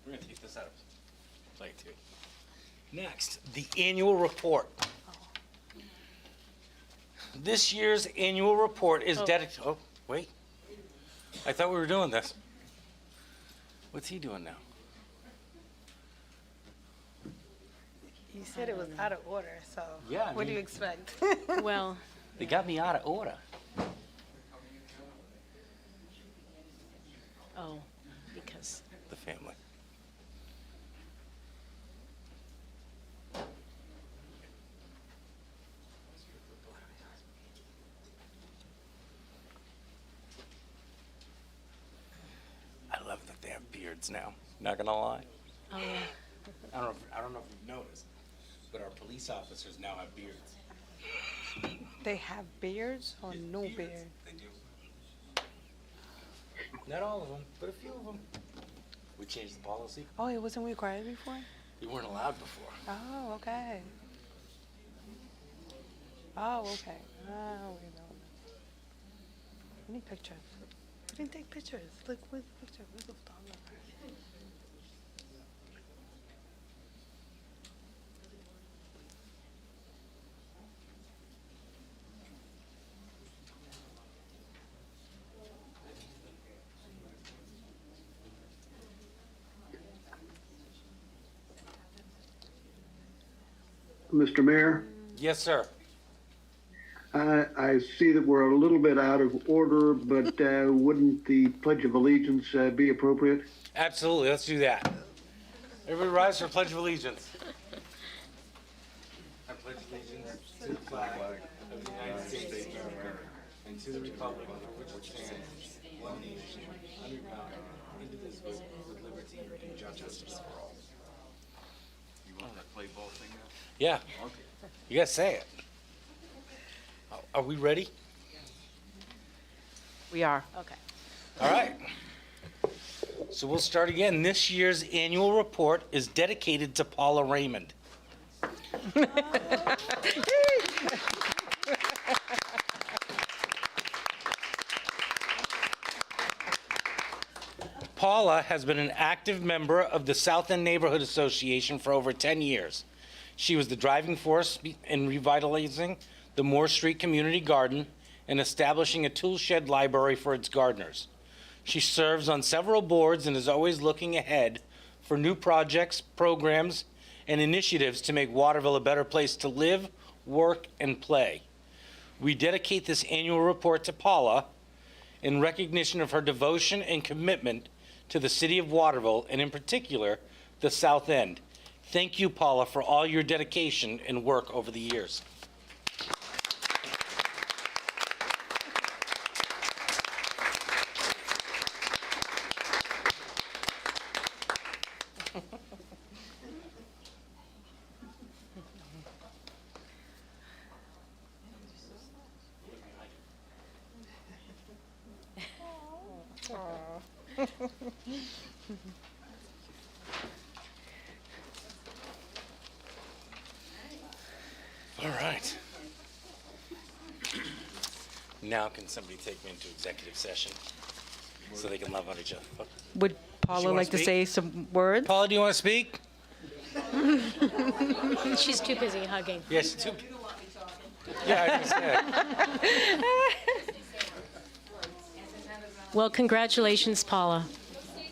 We're gonna take this out of play too. Next, the annual report. This year's annual report is dedicated, oh, wait. I thought we were doing this. What's he doing now? You said it was out of order, so Yeah, I what do mean- you expect? Well, They got me out of order. oh, because, The family. I love that they have beards now, not gonna lie. oh yeah. I don't know if you've noticed, but our police officers now have beards. They have beards or no beard? They do. Not all of them, but a few of them. We changed the policy. Oh, it wasn't required before? We weren't allowed before. Oh, okay. Oh, okay. Oh, we know. I need pictures. I didn't take pictures. Look, where's the picture? Where's the photographer? Mr. Mayor, Yes, sir. I see that we're a little bit out of order, but wouldn't the Pledge of Allegiance be appropriate? Absolutely. Let's do that. Everybody rise for Pledge of Allegiance. I pledge allegiance to the flag of the United States of America and to the republic for which it stands, one nation, under God, indivisible, Yeah. You gotta say it. Are we ready? We are. Okay. All right. So we'll start again. This year's annual report is dedicated to Paula Raymond. Paula has been an active member of the South End Neighborhood Association for over 10 years. She was the driving force in revitalizing the Moore Street Community Garden and establishing a tool shed library for its gardeners. She serves on several boards and is always looking ahead for new projects, programs, and initiatives to make Waterville a better place to live, work, and play. We dedicate this annual report to Paula in recognition of her devotion and commitment to the city of Waterville, and in particular, the South End. Thank you, Paula, for all your dedication and work over the years. All right. Now can somebody take me into executive session so they can love on each other? Would Paula wanna like to speak? say some words? Paula, do you want to speak? She's too busy hugging. Yes, too. Yeah, I just said. Well, congratulations, Paula.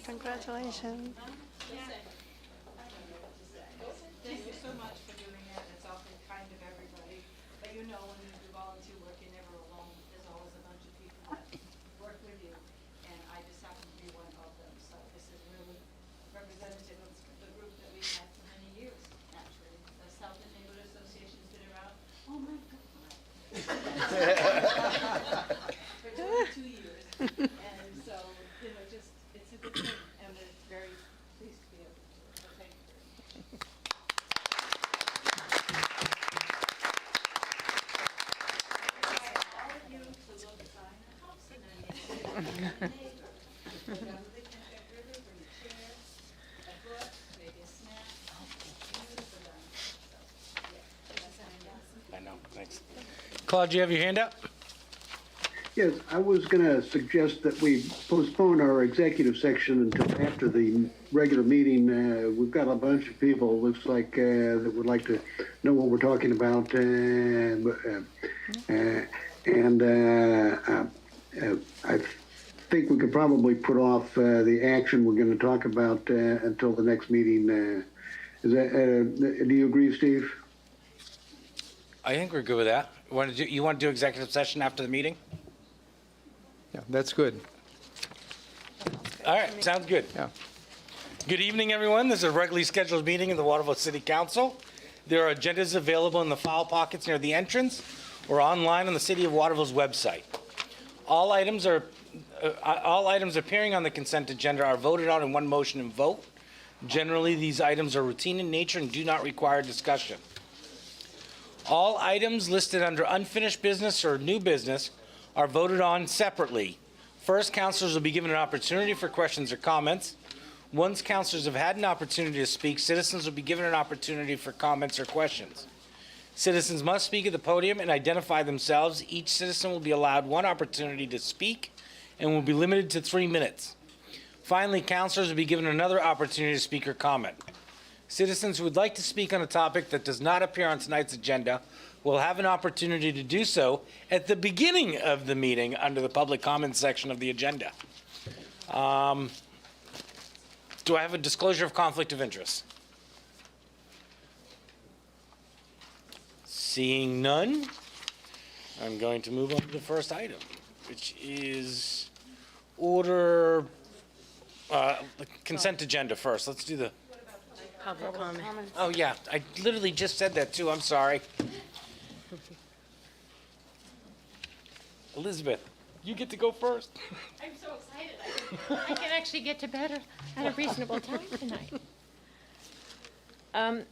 Congratulations. Thank you so much for doing that. It's awfully kind of everybody. But you know, when you do volunteer work, you're never alone. There's always a bunch of people that work with you. And I just happen to be one of them. So this is really representative of the group that we've had for many years, actually. The South End Neighborhood Association's been around, oh my God. For 22 years. And so, you know, just, it's a good thing. And we're very pleased to be able to do it. So thank you very much. All of you to look behind the house and then go down to the Kennebec River, bring a chair, a book, maybe a snack. Beautiful done. So, yeah, that's I know, thanks. Claude, do you have your hand up? Yes, I was going to suggest that we postpone our executive section until after the regular meeting. We've got a bunch of people, it looks like, that would like to know what we're talking about. I think we could probably put off the action we're going to talk about until the next meeting. Do you agree, Steve? I think we're good with that. You want to do executive session after the meeting? Yeah, that's good. All right, sounds good. Yeah. Good evening, everyone. This is a regularly scheduled meeting of the Waterville City Council. There are agendas available in the file pockets near the entrance or online on the City of Waterville's website. All items appearing on the consent agenda are voted on in one motion and vote. Generally, these items are routine in nature and do not require discussion. All items listed under unfinished business or new business are voted on separately. First, councilors will be given an opportunity for questions or comments. Once councilors have had an opportunity to speak, citizens will be given an opportunity for comments or questions. Citizens must speak at the podium and identify themselves. Each citizen will be allowed one opportunity to speak and will be limited to 3 minutes. Finally, councilors will be given another opportunity to speak or comment. Citizens who would like to speak on a topic that does not appear on tonight's agenda will have an opportunity to do so at the beginning of the meeting under the public comments section of the agenda. Do I have a disclosure of conflict of interest? Seeing none, I'm going to move on to the first item, which is the consent agenda first. Let's do the Public comment. Oh, yeah, I literally just said that too, I'm sorry. Elizabeth, you get to go first. I'm so excited. I can actually get to bed at a reasonable time tonight.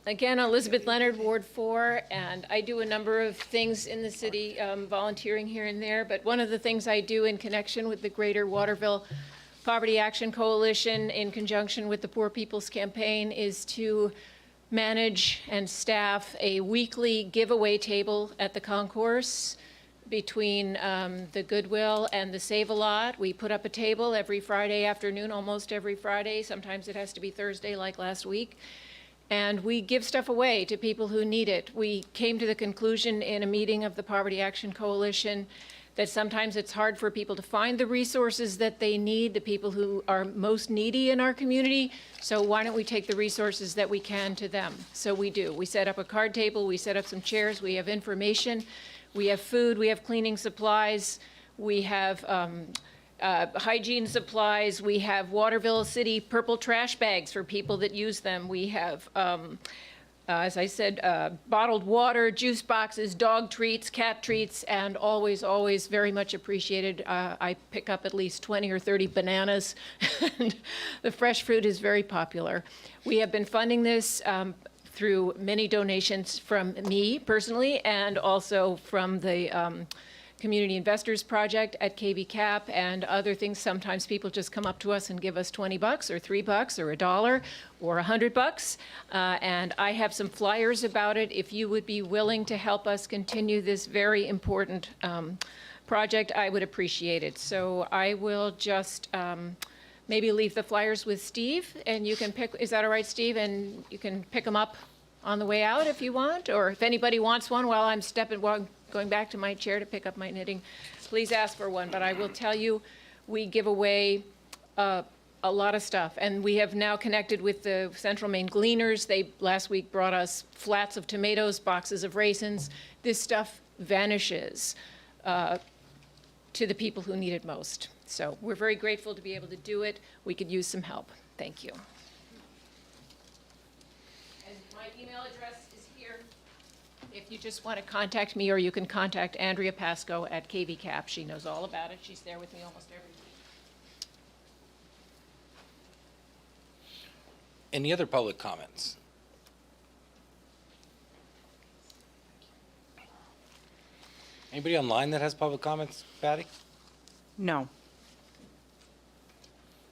Again, Elizabeth Leonard, Ward 4, and I do a number of things in the city, volunteering here and there, but one of the things I do in connection with the Greater Waterville Poverty Action Coalition in conjunction with the Poor People's Campaign is to manage and staff a weekly giveaway table at the concourse between the Goodwill and the Save-A-Lot. We put up a table every Friday afternoon, almost every Friday. Sometimes it has to be Thursday like last week. And we give stuff away to people who need it. We came to the conclusion in a meeting of the Poverty Action Coalition that sometimes it's hard for people to find the resources that they need, the people who are most needy in our community. So why don't we take the resources that we can to them? So we do. We set up a card table, we set up some chairs, we have information, we have food, we have cleaning supplies, we have hygiene supplies, we have Waterville City purple trash bags for people that use them. We have, as I said, bottled water, juice boxes, dog treats, cat treats, and always, always very much appreciated. I pick up at least 20 or 30 bananas, and the fresh fruit is very popular. We have been funding this through many donations from me personally, and also from the Community Investors Project at KVCAP and other things. Sometimes people just come up to us and give us $20 or $3 or $1 or $100. And I have some flyers about it. If you would be willing to help us continue this very important project, I would appreciate it. So I will just maybe leave the flyers with Steve, and you can pick, is that all right, Steve? And you can pick them up on the way out if you want, or if anybody wants one while I'm going back to my chair to pick up my knitting, please ask for one. But I will tell you, we give away a lot of stuff. And we have now connected with the Central Maine Gleaners. They last week brought us flats of tomatoes, boxes of raisins. This stuff vanishes to the people who need it most. So we're very grateful to be able to do it. We could use some help. Thank you. And my email address is here. If you just want to contact me, or you can contact Andrea Pasco at KVCAP. She knows all about it. She's there with me almost every week. Any other public comments? Anybody online that has public comments, Patty? No.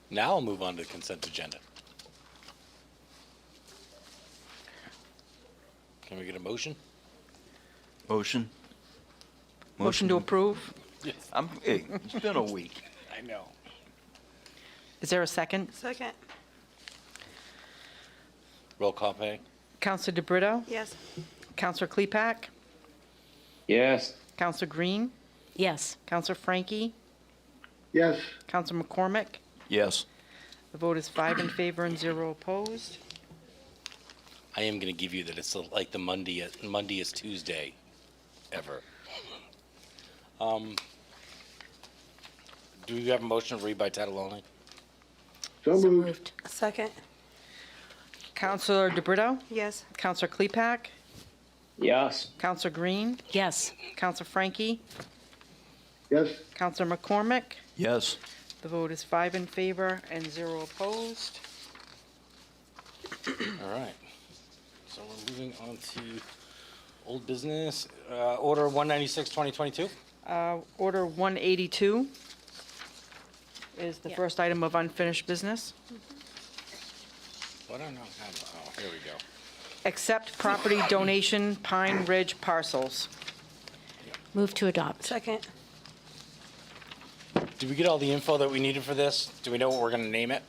Now I'll move on to the consent agenda. Can we get a motion? Motion. Motion to approve? Yes. Hey, it's been a week. I know. Is there a second? Second. Roll call, Patty? Counselor DeBrito? Yes. Counselor Klepak? Yes. Counselor Green? Yes. Counselor Frankie? Yes. Counselor McCormick? Yes. The vote is 5 in favor and 0 opposed. I am going to give you that it's like the Monday is Tuesday ever. Do we have a motion to read by title only? So moved. Second. Counselor DeBrito? Yes. Counselor Klepak? Yes. Counselor Green? Yes. Counselor Frankie? Yes. Counselor McCormick? Yes. The vote is 5 in favor and 0 opposed. All right. So we're moving on to old business. Order 196, 2022. Order 182 is the Yeah. first item of unfinished business. What I don't know. Oh, here we go. Accept property donation Pine Ridge parcels. Move to adopt. Second. Did we get all the info that we needed for this? Do we know what we're going to name it?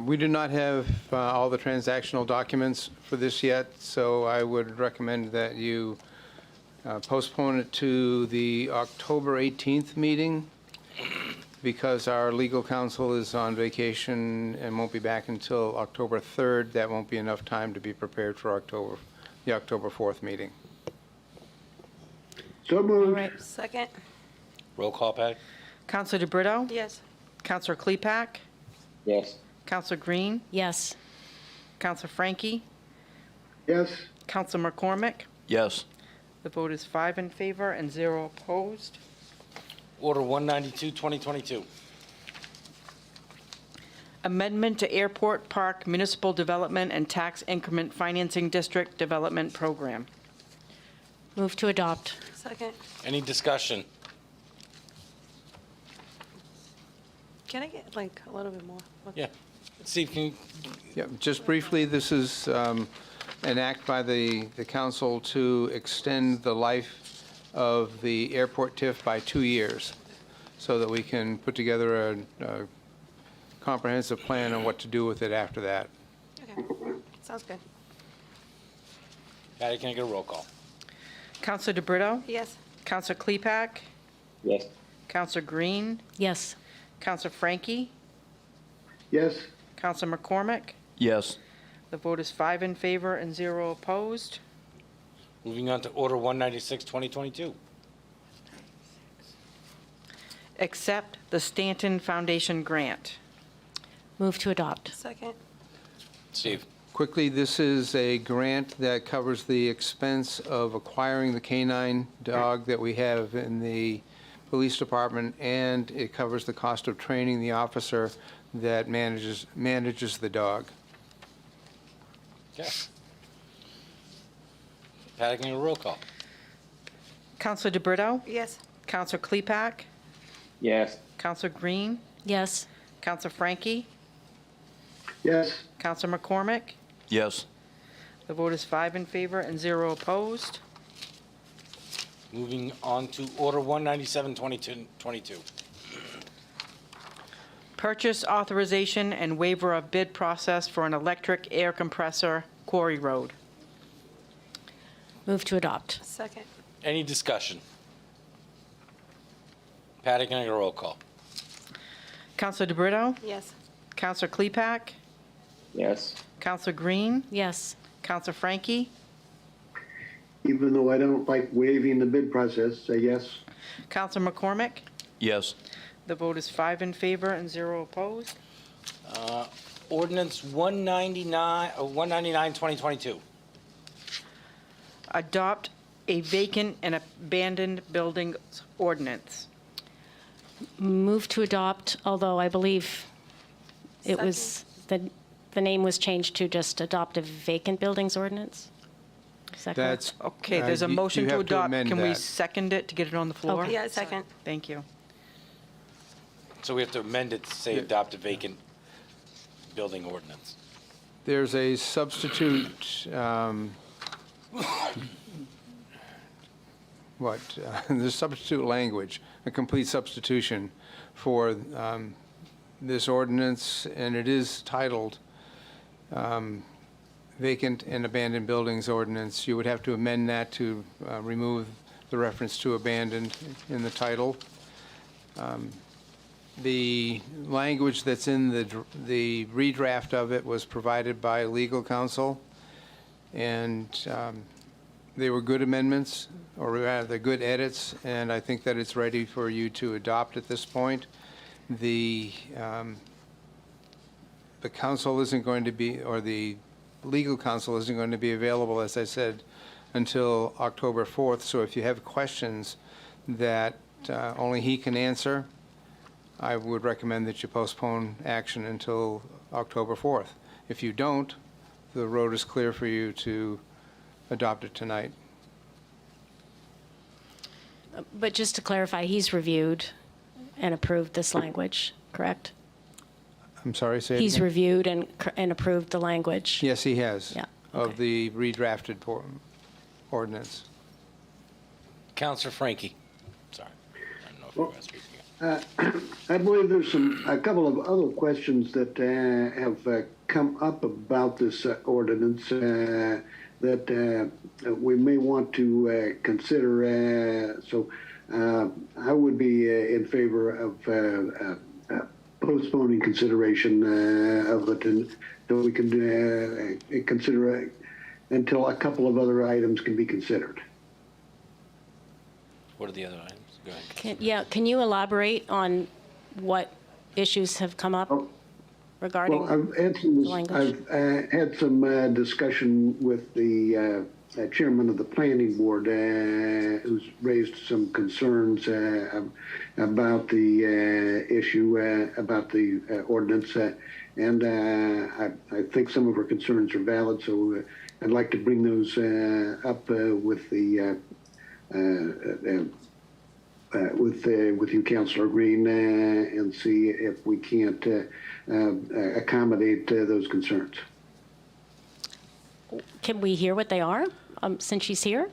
We do not have all the transactional documents for this yet, so I would recommend that you postpone it to the October 18th meeting, because our legal counsel is on vacation and won't be back until October 3rd. That won't be enough time to be prepared for the October 4th meeting. So All moved. right. Second. Roll call, Patty? Counselor DeBrito? Yes. Counselor Klepak? Yes. Counselor Green? Yes. Counselor Frankie? Yes. Counselor McCormick? Yes. The vote is 5 in favor and 0 opposed. Order 192, 2022. Amendment to Airport Park Municipal Development and Tax Increment Financing District Development Program. Move to adopt. Second. Any discussion? Can I get like a little bit more? Yeah. Steve, can you, Yeah, just briefly, this is an act by the council to extend the life of the airport TIF by 2 years, so that we can put together a comprehensive plan on what to do with it after that. Okay. Sounds good. Patty, can I get a roll call? Counselor DeBrito? Yes. Counselor Klepak? Yes. Counselor Green? Yes. Counselor Frankie? Yes? Counselor McCormick? Yes. The vote is 5 in favor and 0 opposed. Moving on to Order 196, 2022. Accept the Stanton Foundation grant. Move to adopt. Second. Steve? Quickly, this is a grant that covers the expense of acquiring the canine dog that we have in the police department, and it covers the cost of training the officer that manages the dog. Okay. Patty, can I get a roll call? Counselor DeBrito? Yes. Counselor Klepak? Yes. Counselor Green? Yes. Counselor Frankie? Yes? Counselor McCormick? Yes. The vote is 5 in favor and 0 opposed. Moving on to Order 197, 2022. Purchase authorization and waiver of bid process for an electric air compressor, Quarry Road. Move to adopt. Second. Any discussion? Patty, can I get a roll call? Counselor DeBrito? Yes. Counselor Klepak? Yes. Counselor Green? Yes. Counselor Frankie? Even though I don't like waiving the bid process, say yes? Counselor McCormick? Yes. The vote is 5 in favor and 0 opposed. Ordinance 199, 2022. Adopt a vacant and abandoned buildings ordinance. Move to adopt, although I believe it was, the name was changed to just adopt a vacant buildings ordinance? Is that correct? That's, Okay, there's a motion you to have to adopt. amend Can we that. second it to get it on the floor? Okay. Yeah, second. Thank you. So we have to amend it to say adopt a vacant building ordinance. There's a substitute, there's substitute language, a complete substitution for this ordinance, and it is titled Vacant and Abandoned Buildings Ordinance. You would have to amend that to remove the reference to abandoned in the title. The language that's in the redraft of it was provided by legal counsel, and they were good amendments, or rather, they're good edits, and I think that it's ready for you to adopt at this point. The council isn't going to be, or the legal counsel isn't going to be available, as I said, until October 4th, so if you have questions that only he can answer, I would recommend that you postpone action until October 4th. If you don't, the road is clear for you to adopt it tonight. But just to clarify, he's reviewed and approved this language, correct? I'm sorry, say it He's again? reviewed and approved the language. Yes, he has. Yeah, Of the redrafted ordinance. Counselor Frankie. Sorry. I don't know if you guys speak again. I believe there's a couple of other questions that have come up about this ordinance that we may want to consider. So I would be in favor of postponing consideration of it until we can consider it until a couple of other items can be considered. What are the other items? Go ahead. Can you elaborate on what issues have come up regarding Well, language? I've had some discussion with the chairman of the planning board, who's raised some concerns about the issue, about the ordinance, And I think some of her concerns are valid, so I'd like to bring those up with the with you, Councilor Green, and see if we can't accommodate those concerns. Can we hear what they are, since she's here?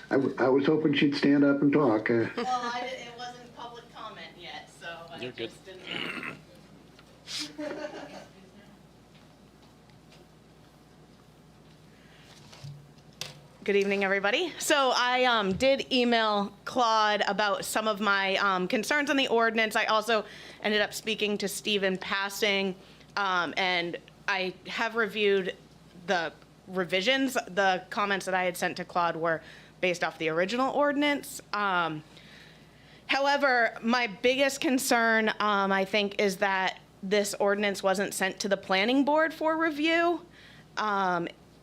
I was hoping she'd stand up and talk. Well, it wasn't public comment yet, so I You're good. just didn't. Good evening, everybody. So I did email Claude about some of my concerns on the ordinance. I also ended up speaking to Steve in passing, and I have reviewed the revisions. The comments that I had sent to Claude were based off the original ordinance. However, my biggest concern, I think, is that this ordinance wasn't sent to the planning board for review.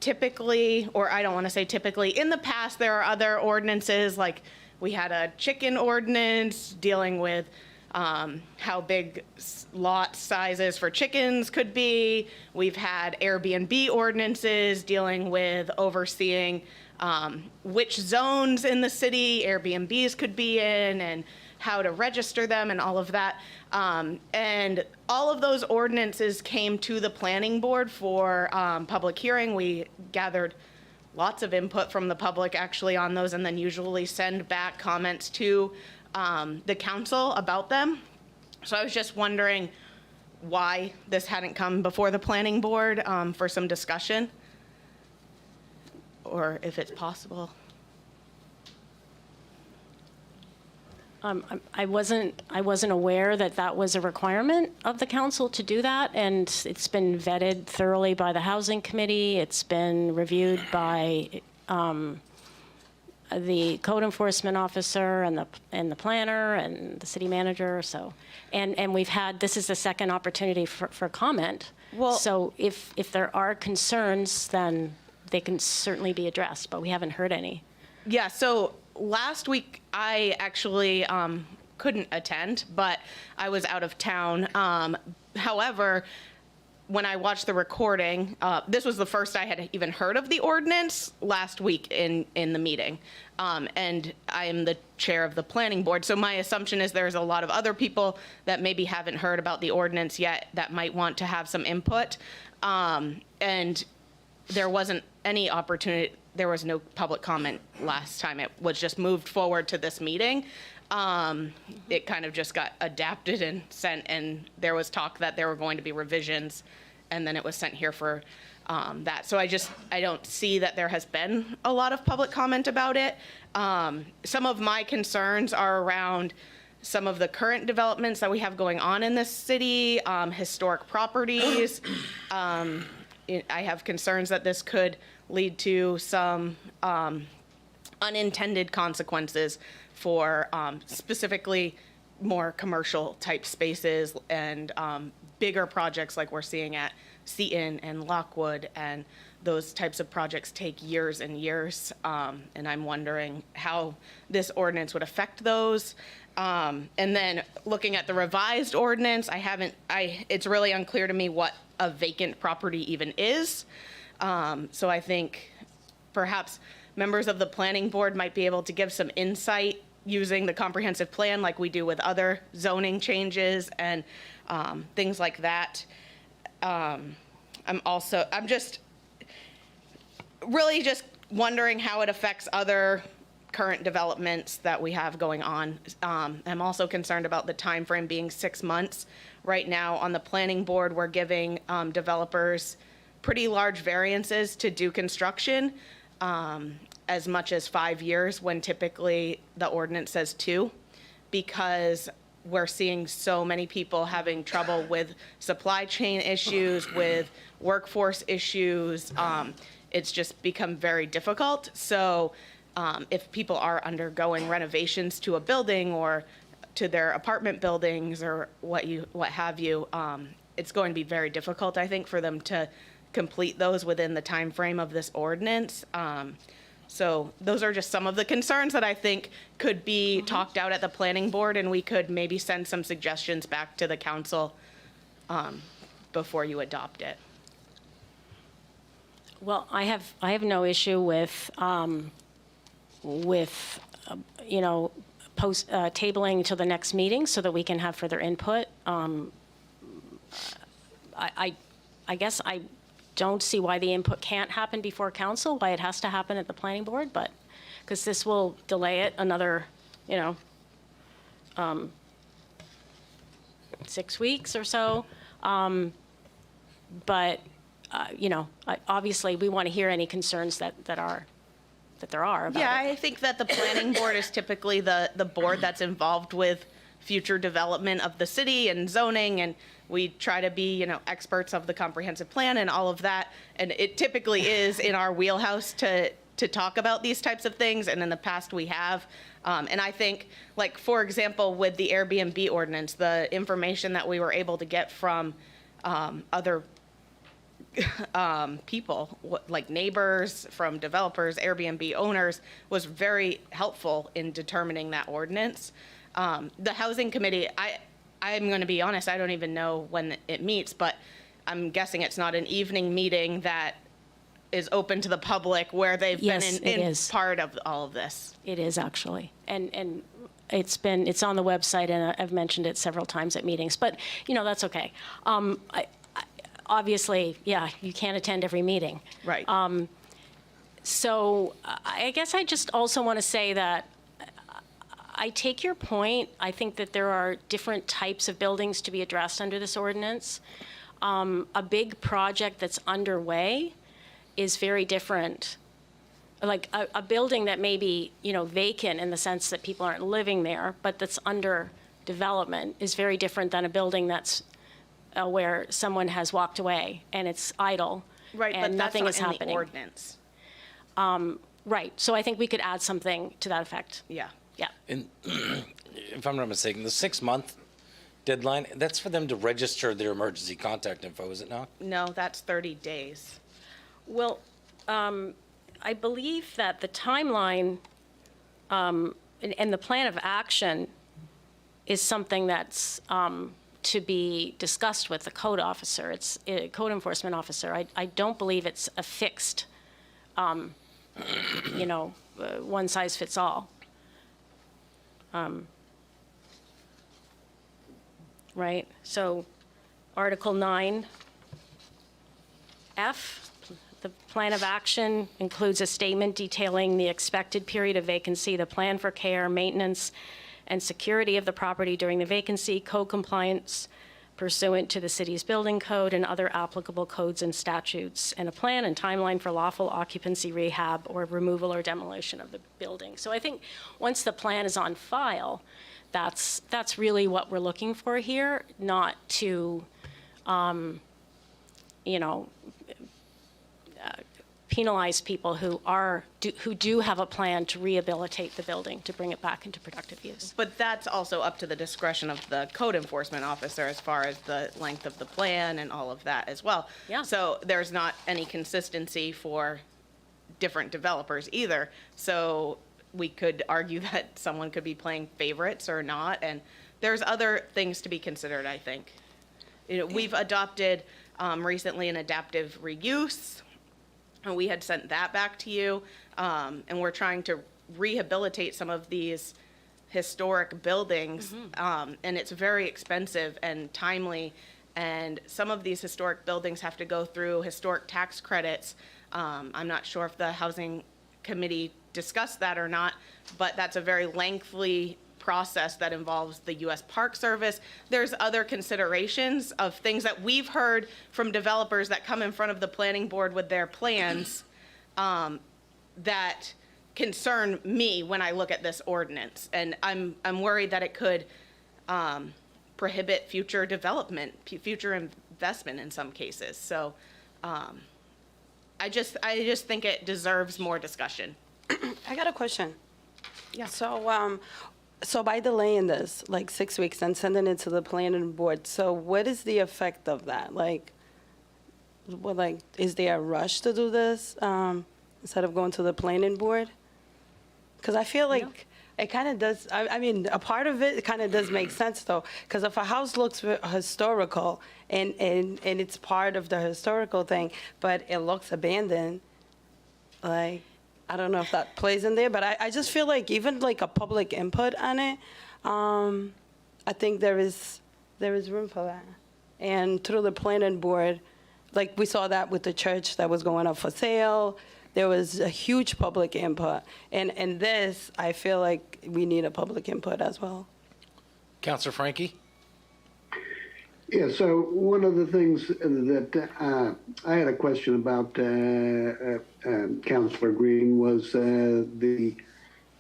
Typically, or I don't want to say typically, in the past there are other ordinances, like we had a chicken ordinance dealing with how big lot sizes for chickens could be. We've had Airbnb ordinances dealing with overseeing which zones in the city Airbnbs could be in and how to register them and all of that. And all of those ordinances came to the planning board for public hearing. We gathered lots of input from the public actually on those, and then usually send back comments to the council about them. So I was just wondering why this hadn't come before the planning board for some discussion, or if it's possible. I wasn't aware that that was a requirement of the council to do that, and it's been vetted thoroughly by the housing committee. It's been reviewed by the code enforcement officer and the planner and the city manager. So, and we've had, this is the second opportunity for comment. Well, so if there are concerns, then they can certainly be addressed, but we haven't heard any. Yeah, so last week I actually couldn't attend, but I was out of town. However, when I watched the recording, this was the first I had even heard of the ordinance last week in the meeting. And I am the chair of the planning board, so my assumption is there's a lot of other people that maybe haven't heard about the ordinance yet that might want to have some input. And there wasn't any opportunity. There was no public comment last time. It was just moved forward to this meeting. It kind of just got adapted and sent, and there was talk that there were going to be revisions, and then it was sent here for that. So I don't see that there has been a lot of public comment about it. Some of my concerns are around some of the current developments that we have going on in this city, historic properties. I have concerns that this could lead to some unintended consequences for specifically more commercial type spaces and bigger projects like we're seeing at Seton and Lockwood, and those types of projects take years and years, and I'm wondering how this ordinance would affect those. And then looking at the revised ordinance, it's really unclear to me what a vacant property even is. So I think perhaps members of the planning board might be able to give some insight using the comprehensive plan like we do with other zoning changes and things like that. I'm just really just wondering how it affects other current developments that we have going on. I'm also concerned about the time frame being 6 months. Right now on the planning board, we're giving developers pretty large variances to do construction, as much as 5 years when typically the ordinance says 2, because we're seeing so many people having trouble with supply chain issues, with workforce issues. It's just become very difficult. So if people are undergoing renovations to a building or to their apartment buildings or what have you, it's going to be very difficult, I think, for them to complete those within the time frame of this ordinance. So those are just some of the concerns that I think could be talked out at the planning board, and we could maybe send some suggestions back to the council before you adopt it. Well, I have no issue with you know, tabling till the next meeting so that we can have further input. I guess I don't see why the input can't happen before council, why it has to happen at the planning board, but, because this will delay it another, you know, 6 weeks or so. But, you know, obviously, we want to hear any concerns that there are about Yeah, it. I think that the planning board is typically the board that's involved with future development of the city and zoning, and we try to be, you know, experts of the comprehensive plan and all of that. And it typically is in our wheelhouse to talk about these types of things, and in the past we have. And I think, like, for example, with the Airbnb ordinance, the information that we were able to get from other people, like neighbors, from developers, Airbnb owners, was very helpful in determining that ordinance. The housing committee, I'm going to be honest, I don't even know when it meets, but I'm guessing it's not an evening meeting that is open to the public where they've Yes, been it in is. part of all of this. It is actually, and it's on the website, and I've mentioned it several times at meetings. But you know, that's okay. Obviously, yeah, you can't attend every meeting. Right. So I guess I just also want to say that I take your point. I think that there are different types of buildings to be addressed under this ordinance. A big project that's underway is very different. Like a building that may be, you know, vacant in the sense that people aren't living there, but that's under development is very different than a building that's where someone has walked away and it's idle. Right, and but that's nothing not is in happening. the ordinance. Right. So I think we could add something to that effect. Yeah. Yeah. And if I'm not mistaken, the 6-month deadline, that's for them to register their emergency contact info, is it not? No, that's 30 days. Well, I believe that the timeline and the plan of action is something that's to be discussed with the code officer. It's a code enforcement officer. I don't believe it's a fixed, you know, one size fits all. Right? So Article 9, F, the plan of action includes a statement detailing the expected period of vacancy, the plan for care, maintenance, and security of the property during the vacancy, code compliance pursuant to the city's building code and other applicable codes and statutes, and a plan and timeline for lawful occupancy, rehab, or removal or demolition of the building. So I think once the plan is on file, that's really what we're looking for here, not to, you know, penalize people who do have a plan to rehabilitate the building, to bring it back into productive use. But that's also up to the discretion of the code enforcement officer as far as the length of the plan and all of that as well. Yeah. So there's not any consistency for different developers either. So we could argue that someone could be playing favorites or not, and there's other things to be considered, I think. You know, we've adopted recently an adaptive reuse, and we had sent that back to you, and we're trying to rehabilitate some of these historic buildings, and it's very expensive and timely, and some of these historic buildings have to go through historic tax credits. I'm not sure if the Housing Committee discussed that or not, but that's a very lengthy process that involves the U.S. Park Service. There's other considerations of things that we've heard from developers that come in front of the planning board with their plans that concern me when I look at this ordinance. And I'm worried that it could prohibit future development, future investment in some cases. So I just think it deserves more discussion. I got a question. Yeah. So by delaying this, like 6 weeks, and sending it to the planning board, so what is the effect of that? Like, is there a rush to do this? instead of going to the planning board? Because I feel like it kind of does, I mean, a part of it kind of does make sense though, because if a house looks historical and it's part of the historical thing, but it looks abandoned, like, I don't know if that plays in there, but I just feel like even like a public input on it, I think there is room for that. And through the planning board, like we saw that with the church that was going up for sale, there was a huge public input. And this, I feel like we need a public input as well. Councillor Frankie? Yeah, so one of the things that I had a question about, Councillor Green, was the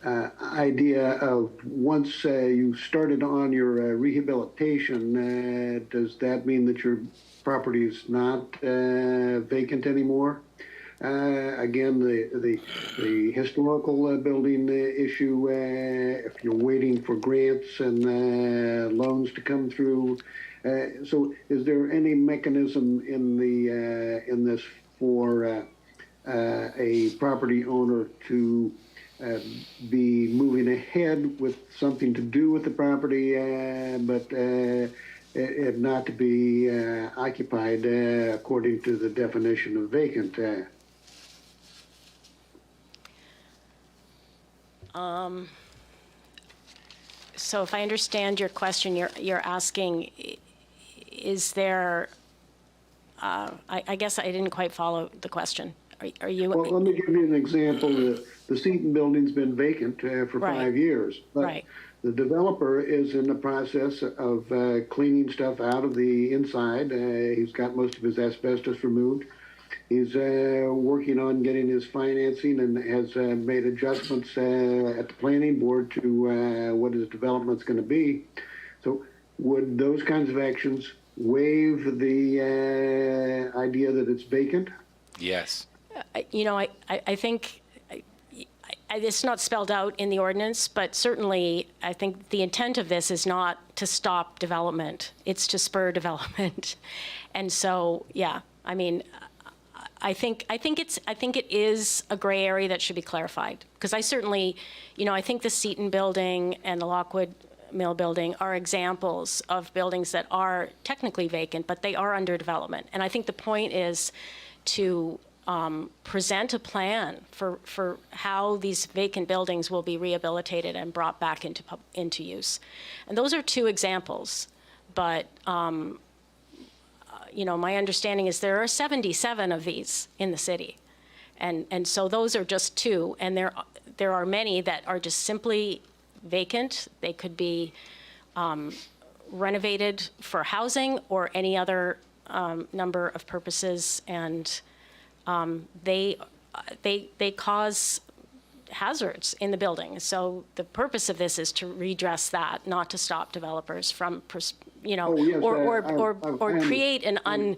idea of once you started on your rehabilitation, does that mean that your property is not vacant anymore? Again, the historical building issue, if you're waiting for grants and loans to come through. So is there any mechanism in this for a property owner to be moving ahead with something to do with the property, but it not to be occupied according to the definition of vacant? So if I understand your question, you're asking, is there, I guess I didn't quite follow the question. Are you? Well, let me give you an example. The Seton building's been vacant for Right. 5 years. But Right. the developer is in the process of cleaning stuff out of the inside. He's got most of his asbestos removed. He's working on getting his financing and has made adjustments at the planning board to what his development's going to be. So would those kinds of actions waive the idea that it's vacant? Yes. You know, I think it's not spelled out in the ordinance, but certainly I think the intent of this is not to stop development. It's to spur development. And so, yeah, I mean, I think it is a gray area that should be clarified. Because I certainly, you know, I think the Seton building and the Lockwood Mill building are examples of buildings that are technically vacant, but they are under development. And I think the point is to present a plan for how these vacant buildings will be rehabilitated and brought back into use. And those are two examples. But you know, my understanding is there are 77 of these in the city. And so those are just two. And there are many that are just simply vacant. They could be renovated for housing or any other number of purposes. And they cause hazards in the building. So the purpose of this is to redress that, not to stop developers from, you know, or create an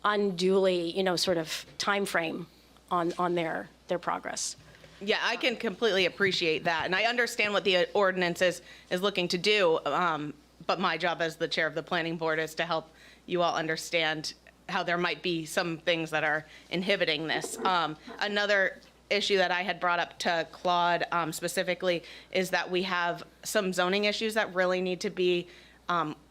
unduly, you know, sort of time frame on their progress. Yeah, I can completely appreciate that. And I understand what the ordinance is looking to do. But my job as the chair of the planning board is to help you all understand how there might be some things that are inhibiting this. Another issue that I had brought up to Claude specifically is that we have some zoning issues that really need to be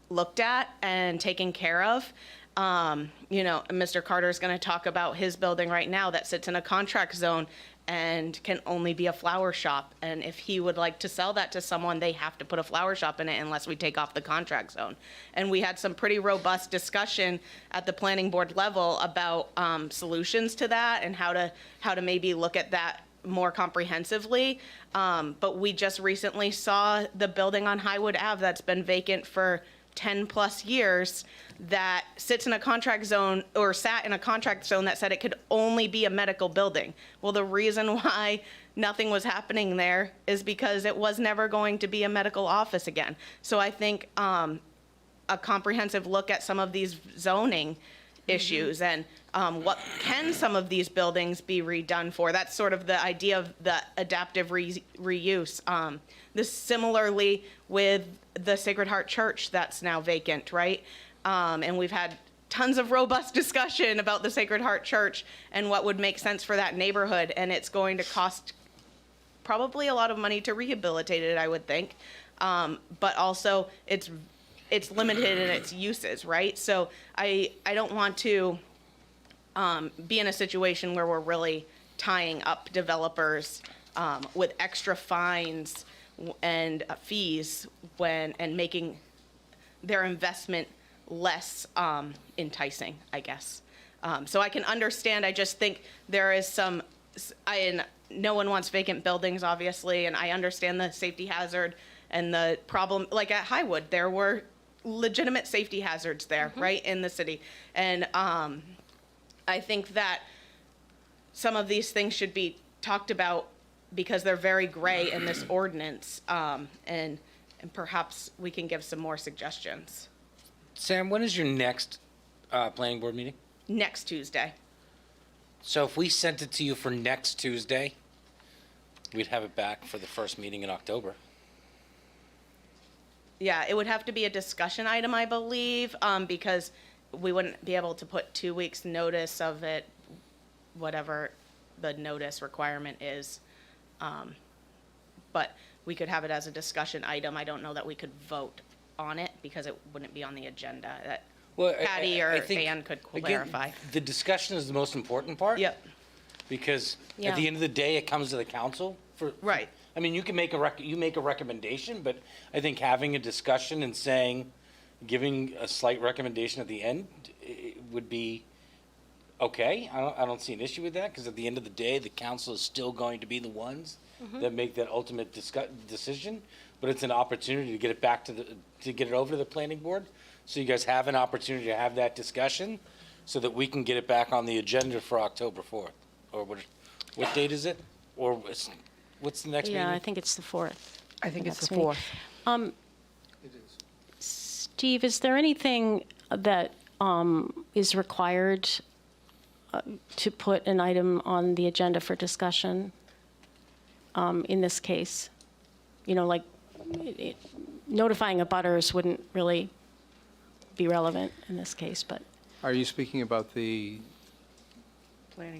looked at and taken care of. You know, Mr. Carter is going to talk about his building right now that sits in a contract zone and can only be a flower shop. And if he would like to sell that to someone, they have to put a flower shop in it unless we take off the contract zone. And we had some pretty robust discussion at the planning board level about solutions to that and how to maybe look at that more comprehensively. But we just recently saw the building on Highwood Ave that's been vacant for 10 plus years that sits in a contract zone or sat in a contract zone that said it could only be a medical building. Well, the reason why nothing was happening there is because it was never going to be a medical office again. So I think a comprehensive look at some of these zoning issues and what can some of these buildings be redone for. That's sort of the idea of the adaptive reuse. This similarly with the Sacred Heart Church that's now vacant, right? And we've had tons of robust discussion about the Sacred Heart Church and what would make sense for that neighborhood, and it's going to cost probably a lot of money to rehabilitate it, I would think. But also it's limited in its uses, right? So I don't want to be in a situation where we're really tying up developers with extra fines and fees and making their investment less enticing, I guess. So I can understand. I just think there is some. No one wants vacant buildings, obviously, and I understand the safety hazard and the problem. Like at Highwood, there were legitimate safety hazards there, right, in the city. And I think that some of these things should be talked about because they're very gray in this ordinance, and perhaps we can give some more suggestions. Sam, when is your next planning board meeting? Next Tuesday. So if we sent it to you for next Tuesday, we'd have it back for the first meeting in October. Yeah, it would have to be a discussion item, I believe, because we wouldn't be able to put 2 weeks' notice of it, whatever the notice requirement is. But we could have it as a discussion item. I don't know that we could vote on it because it wouldn't be on the agenda. That Patty or Ann could clarify. Again, the discussion is the most important part. Yep. Because Yeah. at the end of the day, it comes to the council for. Right. I mean, you can make a recommendation, but I think having a discussion and giving a slight recommendation at the end would be okay. I don't see an issue with that, because at the end of the day, the council is still going to be the ones that make that ultimate decision. But it's an opportunity to get it back to get it over to the planning board. So you guys have an opportunity to have that discussion so that we can get it back on the agenda for October 4th. Or what date is it? Or what's the next meeting? Yeah, I think it's the 4th. I think it's the Next meeting. 4th. Steve, is there anything that is required to put an item on the agenda for discussion in this case? You know, like notifying abutters wouldn't really be relevant in this case, but. Are you speaking about the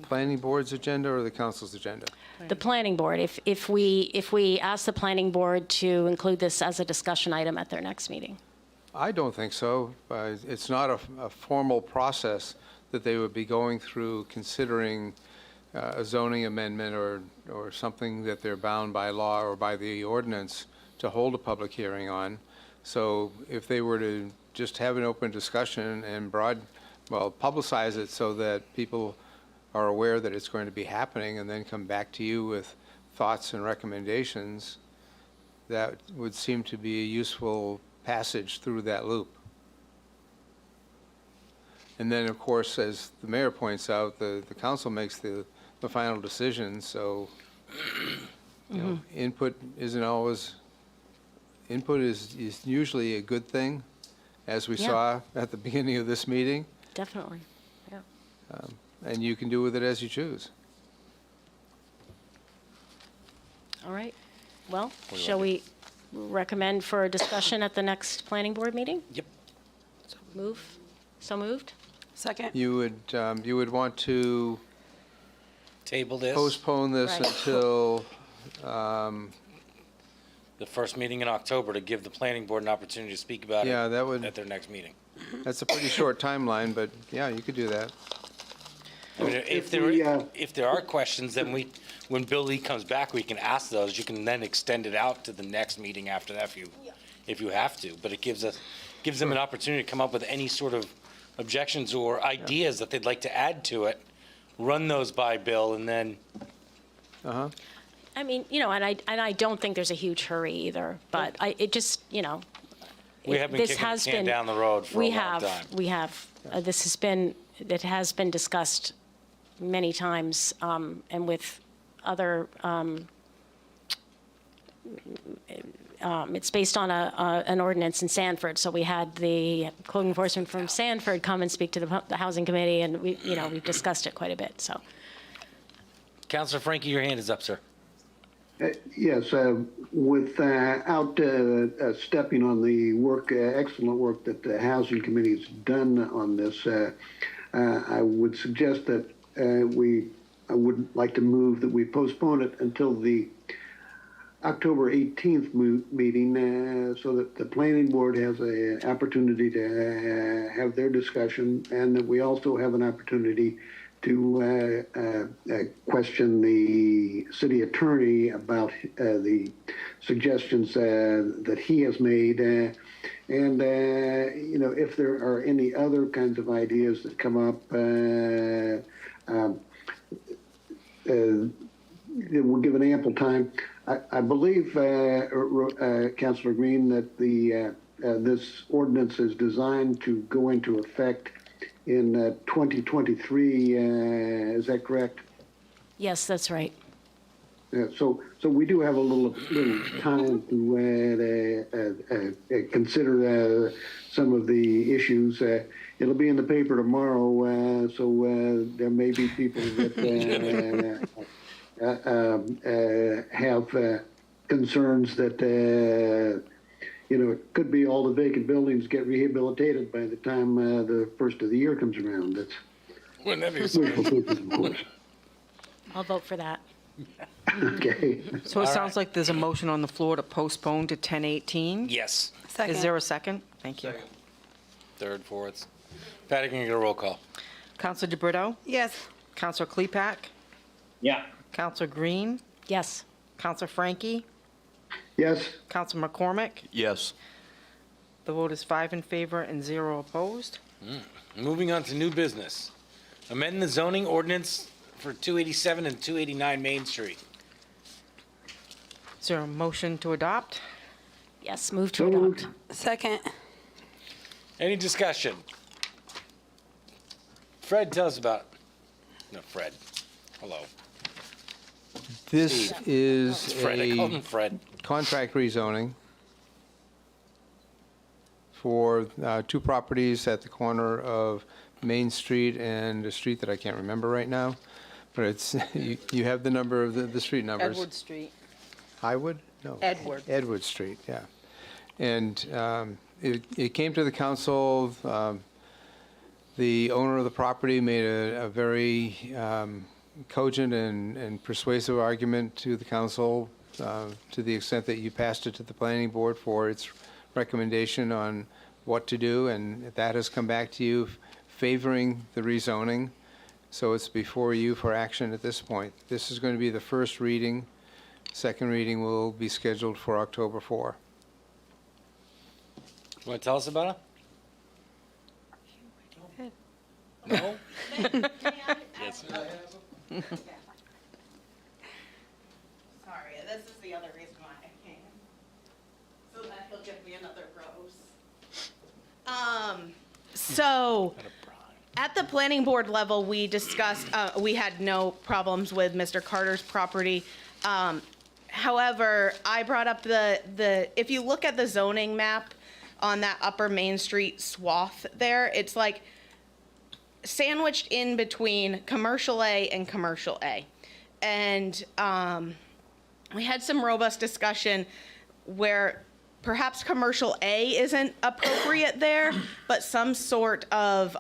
planning board's agenda or the council's agenda? The planning board, if we ask the planning board to include this as a discussion item at their next meeting. I don't think so. It's not a formal process that they would be going through considering a zoning amendment or something that they're bound by law or by the ordinance to hold a public hearing on. So if they were to just have an open discussion and publicize it so that people are aware that it's going to be happening and then come back to you with thoughts and recommendations, that would seem to be a useful passage through that loop. And then, of course, as the mayor points out, the council makes the final decision, so input is usually a good thing, as we saw at the beginning of this meeting. Definitely, yeah. And you can do with it as you choose. All right. Well, shall we recommend for a discussion at the next planning board meeting? Yep. So moved? Second. You would want to Table this. postpone this Right. until, The first meeting in October to give the planning board an opportunity to speak about Yeah, it that would- at their next meeting. that's a pretty short timeline, but yeah, you could do that. I mean, if there are questions, then when Bill Lee comes back, we can ask those. You can then extend it out to the next meeting after that if you have to. But it gives them an opportunity to come up with any sort of objections or ideas that they'd like to add to it. Run those by Bill, and then. I mean, and I don't think there's a huge hurry either, but it just, We have been this kicking the has can been- down the road for a we long have, time. We have. It has been discussed many times, and with other, it's based on an ordinance in Sanford. So we had the code enforcement from Sanford come and speak to the housing committee, and we've discussed it quite a bit, so. Councilor Frankie, your hand is up, sir. Yes, without stepping on the excellent work that the Housing Committee has done on this, I would suggest that I would like to move that we postpone it until the October 18th meeting so that the planning board has an opportunity to have their discussion, and that we also have an opportunity to question the city attorney about the suggestions that he has made, and if there are any other kinds of ideas that come up, we're given ample time. I believe, Councilor Green, that this ordinance is designed to go into effect in 2023. Is that correct? Yes, that's right. So we do have a little time to consider some of the issues. It'll be in the paper tomorrow, so there may be people that have concerns that it could be all the vacant buildings get rehabilitated by the time the first of the year comes around. That's Wouldn't that be wishful thinking, of course. I'll vote for that. Okay. So it sounds like there's a motion on the floor to postpone to 10/18. Yes. Is there a second? Thank you. Third, fourth. Patty, can you get a roll call? Counselor DeBrito? Yes. Counselor Klepak? Yeah. Counselor Green? Yes. Counselor Frankie? Yes. Counselor McCormick? Yes. The vote is 5 in favor and 0 opposed. Moving on to new business. Amend the zoning ordinance for 287 and 289 Main Street. Is there a motion to adopt? Yes, move to adopt. Second. Any discussion? Fred, tell us about. No, Fred. Hello. This Steve. is It's Fred. I called him a Fred. contract rezoning for two properties at the corner of Main Street and a street that I can't remember right now. But it's, you have the number of the street numbers. Edward Street. Highwood? No. Edward. Edward Street, yeah. And it came to the council. The owner of the property made a very cogent and persuasive argument to the council to the extent that you passed it to the planning board for its recommendation on what to do, and that has come back to you favoring the rezoning. So it's before you for action at this point. This is going to be the first reading. Second reading will be scheduled for October 4. You want to tell us about it? No? Yes. Sorry, this is the other reason why I came. So that he'll give me another rose. So at the planning board level, we discussed, we had no problems with Mr. Carter's property. However, I brought up if you look at the zoning map on that upper Main Street swath there, it's like sandwiched in between commercial A and commercial A. And we had some robust discussion where perhaps commercial A isn't appropriate there, but some sort of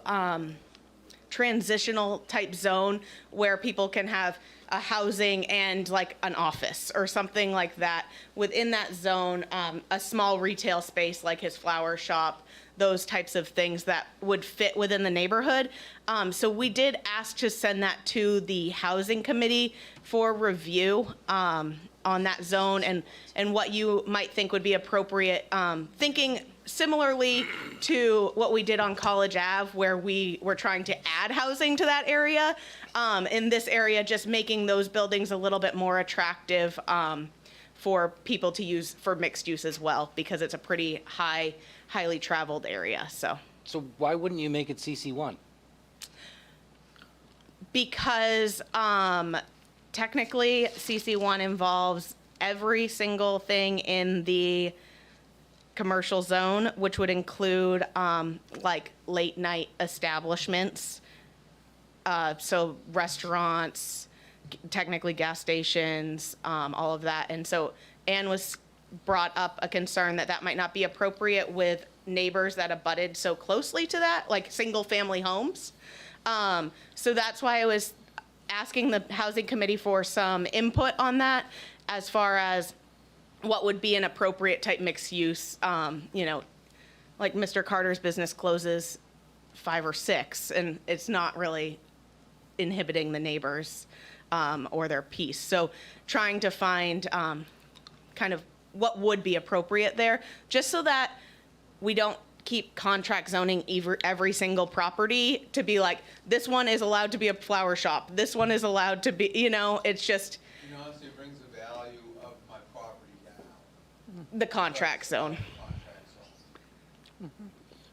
transitional type zone where people can have a housing and like an office or something like that within that zone, a small retail space like his flower shop, those types of things that would fit within the neighborhood. So we did ask to send that to the housing committee for review on that zone and what you might think would be appropriate, thinking similarly to what we did on College Ave, where we were trying to add housing to that area. In this area, just making those buildings a little bit more attractive for people to use for mixed use as well, because it's a pretty highly traveled area. So why wouldn't you make it CC1? Because technically CC1 involves every single thing in the commercial zone, which would include like late night establishments, so restaurants, technically gas stations, all of that. And so Anne was brought up a concern that that might not be appropriate with neighbors that abutted so closely to that, like single-family homes. So that's why I was asking the Housing Committee for some input on that as far as what would be an appropriate type mixed use. You know, like Mr. Carter's business closes 5 or 6, and it's not really inhibiting the neighbors or their peace. So trying to find kind of what would be appropriate there, just so that we don't keep contract zoning every single property to be like, this one is allowed to be a flower shop, this one is allowed to be, you know, it's just You know, honestly, it brings the value of my property down. the contract zone.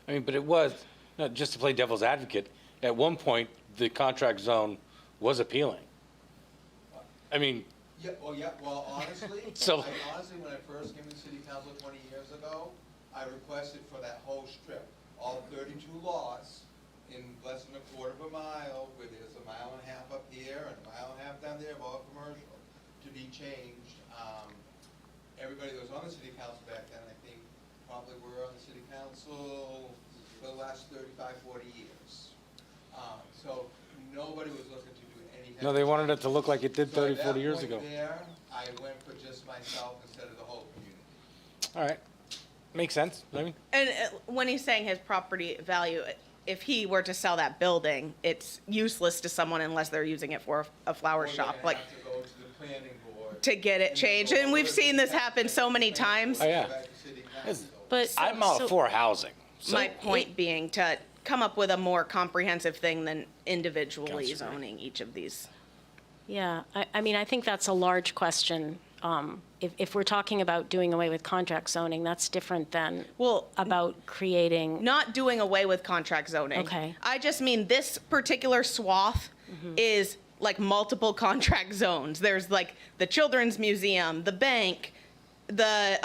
I mean, but it was, just to play devil's advocate, at one point, the contract zone was appealing. I mean, Yeah, well, honestly, So- honestly, when I first came to city council 20 years ago, I requested for that whole strip, all 32 lots in less than a quarter of a mile, where there's a mile and a half up here and a mile and a half down there of all commercial, to be changed. Everybody that was on the city council back then, I think, probably were on the city council for the last 35, 40 years. So nobody was looking to do anything. no, they wanted it to look like it did So 30, at that 40 years point ago. there, I went for just myself instead of the whole community. All right. Makes sense. I mean, And when he's saying his property value, if he were to sell that building, it's useless to someone unless they're using it for a flower shop, like To go to the planning board. to get it changed. And we've seen this happen so many times. oh, yeah. Back to city council. But I'm all so- for housing. So My point being to come up with a more comprehensive thing than individually Gotcha. zoning each of these. Yeah, I mean, I think that's a large question. If we're talking about doing away with contract zoning, that's different than about creating. Not doing away with contract zoning. Okay. I just mean this particular swath is like multiple contract zones. There's like the Children's Museum, the bank, the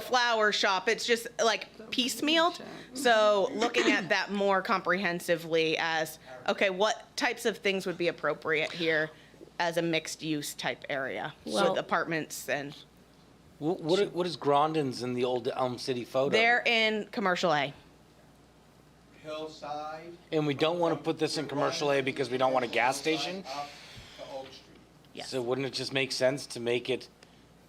flower shop. It's just like piecemeal. So looking at that more comprehensively as, okay, what types of things would be appropriate here as a mixed use type area Well- with apartments and what is Grondin's in the old Elm City photo? they're in commercial A. Hillside. And we don't want to put this in commercial A because we don't want a gas station? Up to Oak Street. Yes. So wouldn't it just make sense to make it,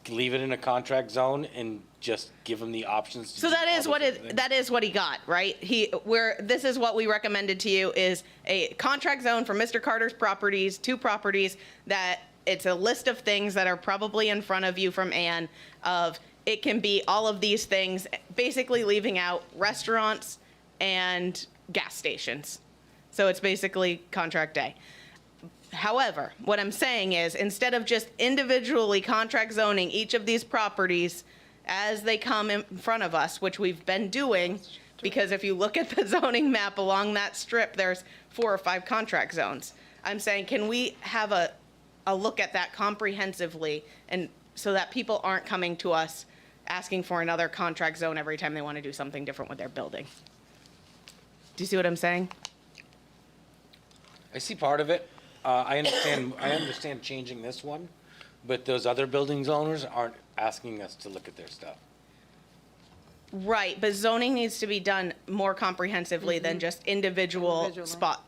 leave it in a contract zone and just give them the options to So do that all is those what other it, things? that is what he got, right? This is what we recommended to you is a contract zone for Mr. Carter's properties, 2 properties, that it's a list of things that are probably in front of you from Ann of, it can be all of these things, basically leaving out restaurants and gas stations. So it's basically contract A. However, what I'm saying is, instead of just individually contract zoning each of these properties as they come in front of us, which we've been doing, because if you look at the zoning map along that strip, there's 4 or 5 contract zones. I'm saying, can we have a look at that comprehensively, and so that people aren't coming to us asking for another contract zone every time they want to do something different with their building? Do you see what I'm saying? I see part of it. I understand changing this one, but those other buildings owners aren't asking us to look at their stuff. Right, but zoning needs to be done more comprehensively than just individual spot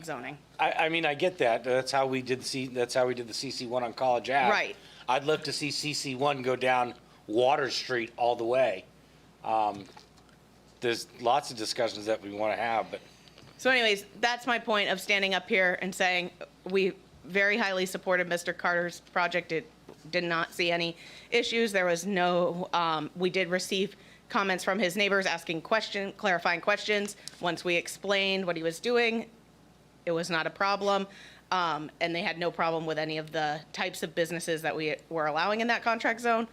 zoning. I mean, I get that. That's how we did that's how we did the CC1 on College Ave. Right. I'd love to see CC1 go down Water Street all the way. There's lots of discussions that we want to have, but So anyways, that's my point of standing up here and saying we very highly supported Mr. Carter's project. It did not see any issues. There was no, we did receive comments from his neighbors asking clarifying questions. Once we explained what he was doing, it was not a problem. And they had no problem with any of the types of businesses that we were allowing in that contract zone.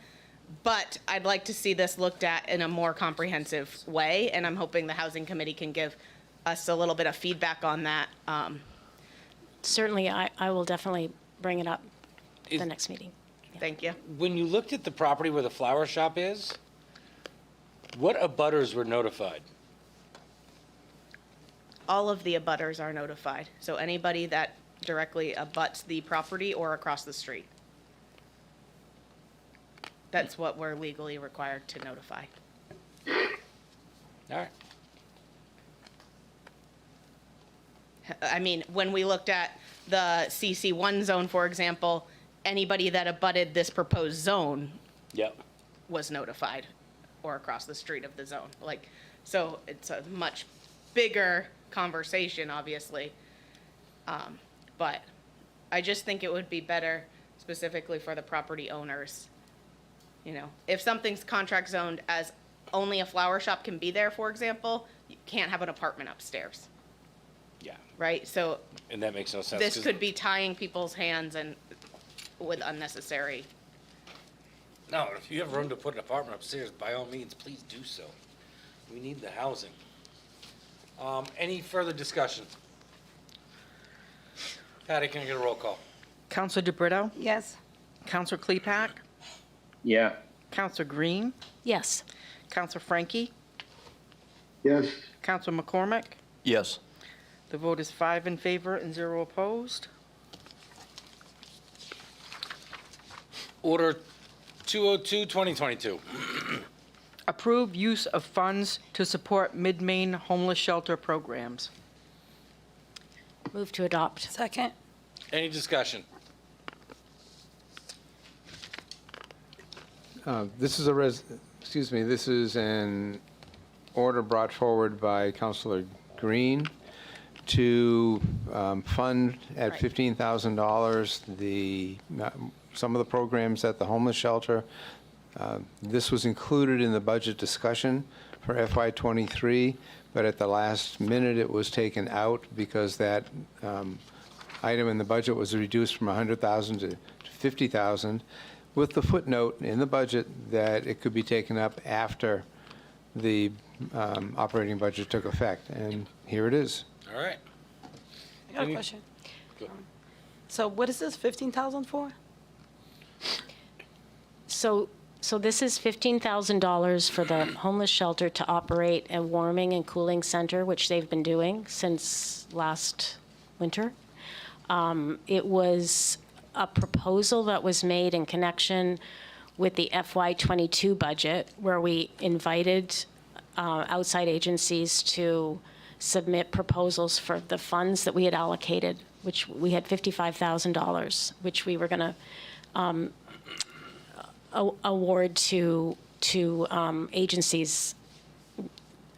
But I'd like to see this looked at in a more comprehensive way, and I'm hoping the Housing Committee can give us a little bit of feedback on that. Certainly, I will definitely bring it up at the next meeting. Thank you. when you looked at the property where the flower shop is, what abutters were notified? All of the abutters are notified. So anybody that directly abuts the property or across the street. That's what we're legally required to notify. All right. I mean, when we looked at the CC1 zone, for example, anybody that abutted this proposed zone Yep. was notified or across the street of the zone. Like, so it's a much bigger conversation, obviously. But I just think it would be better specifically for the property owners. You know, if something's contract zoned as only a flower shop can be there, for example, you can't have an apartment upstairs, Yeah. right? So And that makes no sense. this 'cause- could be tying people's hands and with unnecessary. No, if you have room to put an apartment upstairs, by all means, please do so. We need the housing. Any further discussion? Patty, can I get a roll call? Counselor DeBrito? Yes. Counselor Klepak? Yeah. Counselor Green? Yes. Counselor Frankie? Yes. Counselor McCormick? Yes. The vote is 5 in favor and 0 opposed. Order 202, 2022. Approve use of funds to support Mid-Maine homeless shelter programs. Move to adopt. Second. Any discussion? This is this is an order brought forward by Councilor Green to fund at Right. $15,000 some of the programs at the homeless shelter. This was included in the budget discussion for FY23, but at the last minute, it was taken out because that item in the budget was reduced from $100,000 to $50,000, with the footnote in the budget that it could be taken up after the operating budget took effect. And here it is. All right. I got a Any- question. Go. So what is this 15,000 for? So this is $15,000 for the homeless shelter to operate a warming and cooling center, which they've been doing since last winter. It was a proposal that was made in connection with the FY22 budget, where we invited outside agencies to submit proposals for the funds that we had allocated, which we had $55,000, which we were going to award to agencies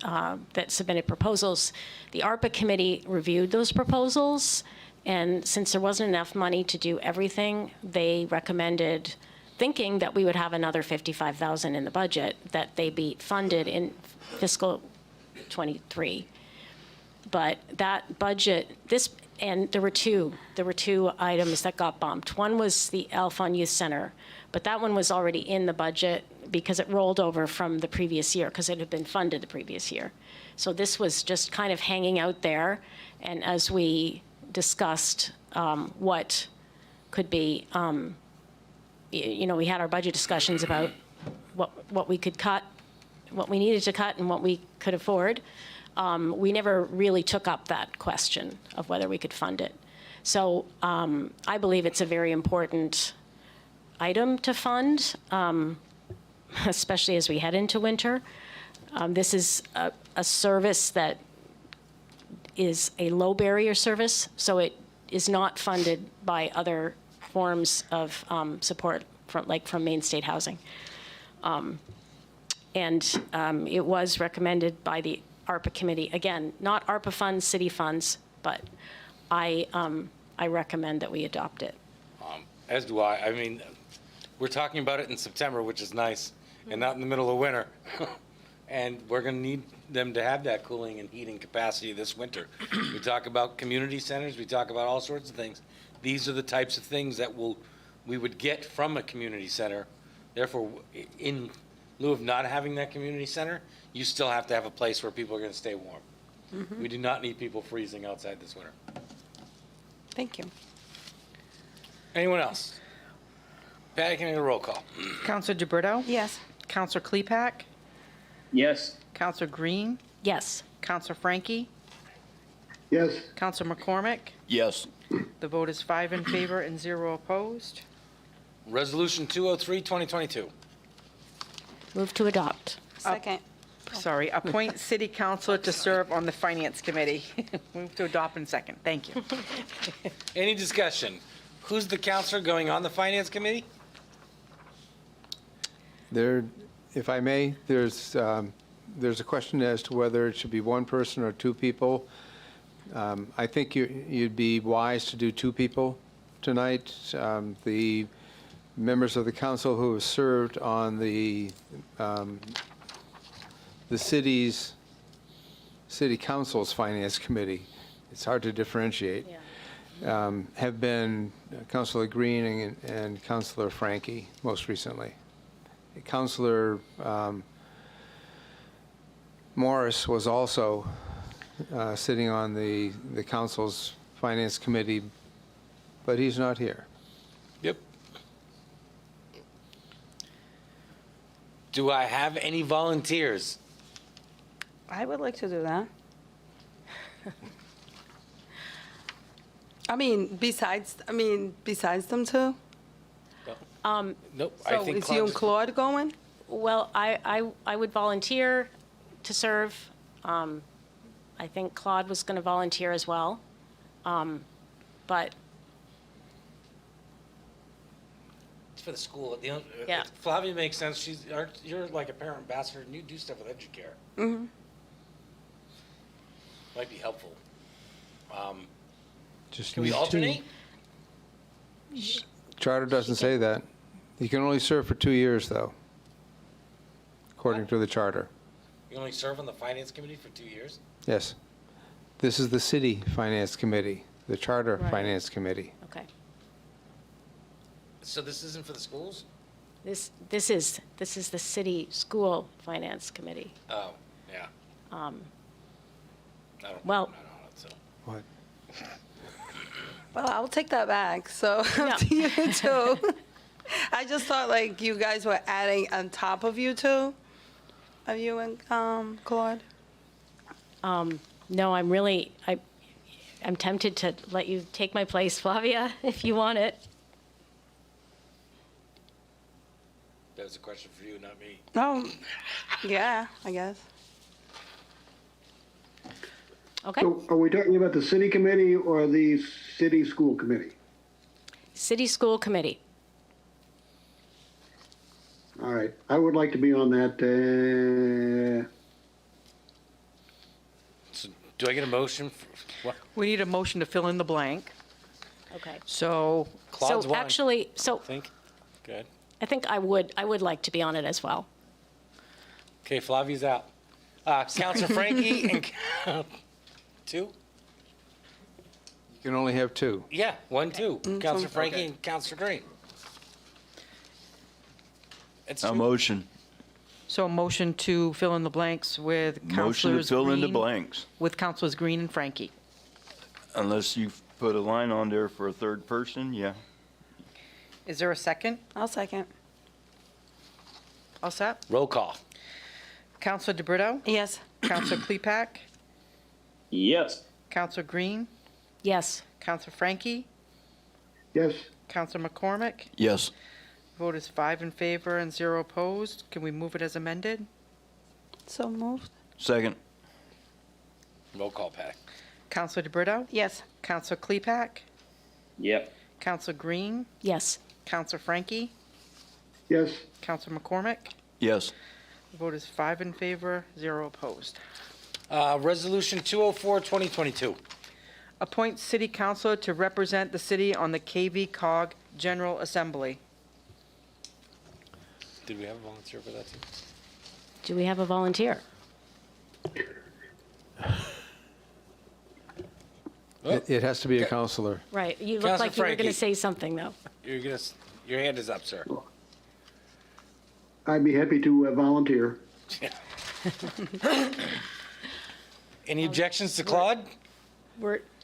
that submitted proposals. The ARPA committee reviewed those proposals, and since there wasn't enough money to do everything, they recommended, thinking that we would have another $55,000 in the budget, that they be funded in fiscal '23. But that budget, and there were two items that got bumped. One was the Alphon Youth Center, but that one was already in the budget because it rolled over from the previous year, because it had been funded the previous year. So this was just kind of hanging out there, and as we discussed what could be, we had our budget discussions about what we could cut, what we needed to cut, and what we could afford. We never really took up that question of whether we could fund it. So I believe it's a very important item to fund, especially as we head into winter. This is a service that is a low barrier service, so it is not funded by other forms of support from Maine State Housing. And it was recommended by the ARPA committee. Again, not ARPA funds, city funds, but I recommend that we adopt it. As do I. I mean, we're talking about it in September, which is nice, and not in the middle of winter. And we're going to need them to have that cooling and heating capacity this winter. We talk about community centers. We talk about all sorts of things. These are the types of things that we would get from a community center. Therefore, in lieu of not having that community center, you still have to have a place where people are going to stay warm. Mm-hmm. We do not need people freezing outside this winter. Thank you. Anyone else? Patty, can I get a roll call? Counselor DeBrito? Yes. Counselor Klepak? Yes. Counselor Green? Yes. Counselor Frankie? Yes. Counselor McCormick? Yes. The vote is 5 in favor and 0 opposed. Resolution 203, 2022. Move to adopt. Second. Sorry, appoint city councilor to serve on the finance committee. Move to adopt in second. Thank you. Any discussion? Who's the counselor going on the finance committee? There, if I may, there's a question as to whether it should be one person or two people. I think you'd be wise to do two people tonight. The members of the council who have served on the city council's finance committee, it's hard to differentiate, have been Councilor Green and Councilor Frankie most recently. Councilor Morris was also sitting on the council's finance committee, but he's not here. Yep. Do I have any volunteers? I would like to do that. Besides them two? Nope. So is you and Claude going? Well, I would volunteer to serve. I think Claude was going to volunteer as well. But It's for the school. Yeah. Flavia makes sense. You're like a parent ambassador, and you do stuff with Educare. Mm-hmm. Might be helpful. Just Can we need two. alternate? Charter doesn't say that. You can only serve for 2 years, though, according to the charter. You only serve on the finance committee for 2 years? Yes. This is the city finance committee, the charter Right. finance committee. okay, So this isn't for the schools? this is the city school finance committee. Oh, yeah. I don't, Well- I'm not on it, so. What? Well, I'll take that back. So up to you two. I just thought like you guys were adding on top of you two, of you and Claude. No, I'm tempted to let you take my place, Flavia, if you want it. That was a question for you, not me. Oh, yeah, I guess. Okay. So are we talking about the city committee or the city school committee? City school committee. All right, I would like to be on that. So do I get a motion? What? We need a motion to fill in the blank. Okay. So Claude's So one. actually, I think. Good. I think I would like to be on it as well. Okay, Flavia's out. Councilor Frankie and two? You can only have two. Yeah, 1, 2. Councilor Frankie Okay. and Councilor Green. It's A true. motion. So a motion to fill in the blanks with Motion to Councilors fill in the Green- blanks, With Councilors Green and Frankie. unless you put a line on there for a third person, yeah. Is there a second? I'll second. All set? Roll call. Councilor DeBrito? Yes. Councilor Klepak? Yes. Councilor Green? Yes. Councilor Frankie? Yes, Councilor McCormick? Yes. Vote is 5 in favor and 0 opposed. Can we move it as amended? So moved. Second. Roll call, Pat. Councilor DeBrito? Yes. Councilor Klepak? Yep. Councilor Green? Yes. Councilor Frankie? yes, Councilor McCormick? Yes. The vote is 5 in favor, 0 opposed. Resolution 204, 2022. Appoint city councilor to represent the city on the KV Cog General Assembly. Did we have a volunteer for that too? Do we have a volunteer? It has to be a counselor. Right. You look Councilor like you were going Frankie. to say something, though. Your hand is up, sir. I'd be happy to volunteer. Any objections to Claude?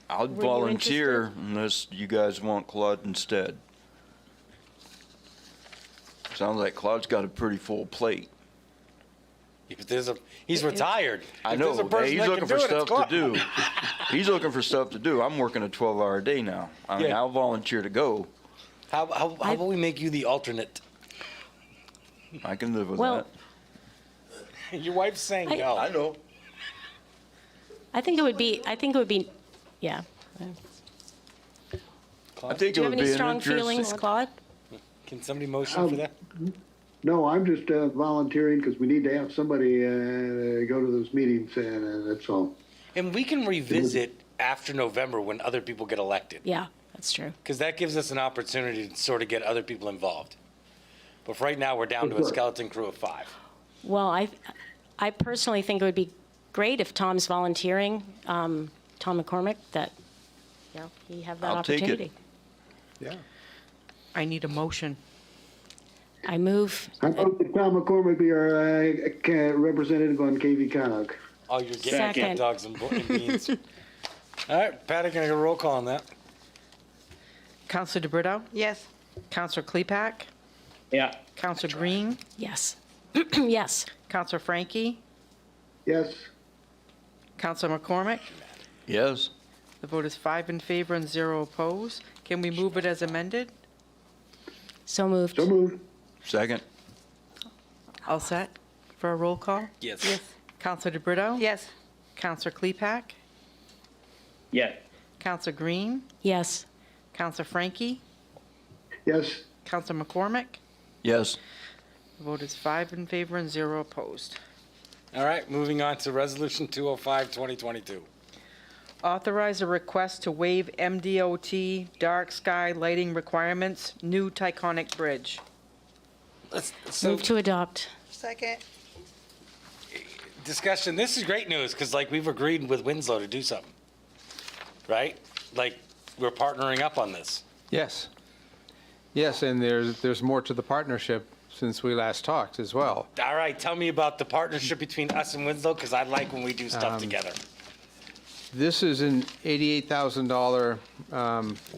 I'll Were you volunteer unless you guys want Claude instead. Sounds like Claude's got a pretty full plate. He's retired. I If know. there's a person He's that looking can for do it, it's stuff to Clark. do. He's looking for stuff to do. I'm working a 12-hour day now. I mean, Yeah. I'll volunteer to go. How about we make you the alternate? I can live with Well, that. Your wife's saying no. I know. I think it would be, yeah. I think Do it you have would any be an strong interesting. feelings, Claude? Can somebody motion for that? No, I'm just volunteering because we need to have somebody go to those meetings, and that's all. And we can revisit after November when other people get elected. Yeah, that's true. Because that gives us an opportunity to sort of get other people involved. But for right now, we're down to a Sure. skeleton crew of 5. Well, I personally think it would be great if Tom's volunteering, Tom McCormick, that, you know, he have that I'll take it. opportunity. Yeah. I need a motion. I move, I vote that Tom McCormick be our representative on KV Cog. Oh, you're getting Second. cat dogs and beans. All right, Patty, can I get a roll call on that? Counselor DeBrito? Yes. Counselor Klepak? Yeah. Counselor Green? yes. Yes. Counselor Frankie? Yes, Counselor McCormick? Yes. The vote is 5 in favor and 0 opposed. Can we move it as amended? So moved. so moved. Second. All set for a roll call? Yes. Counselor DeBrito? Yes. Counselor Klepak? Yeah. Counselor Green? Yes. Counselor Frankie? Yes, Counselor McCormick? Yes. The vote is 5 in favor and 0 opposed. All right, moving on to Resolution 205, 2022. Authorize a request to waive MDOT dark sky lighting requirements, new Taconic Bridge. Move to adopt. Second. Discussion, this is great news, because like we've agreed with Winslow to do something, right? Like, we're partnering up on this. Yes. Yes, and there's more to the partnership since we last talked as well. All right, tell me about the partnership between us and Winslow, because I like when we do stuff together. This is an $88,000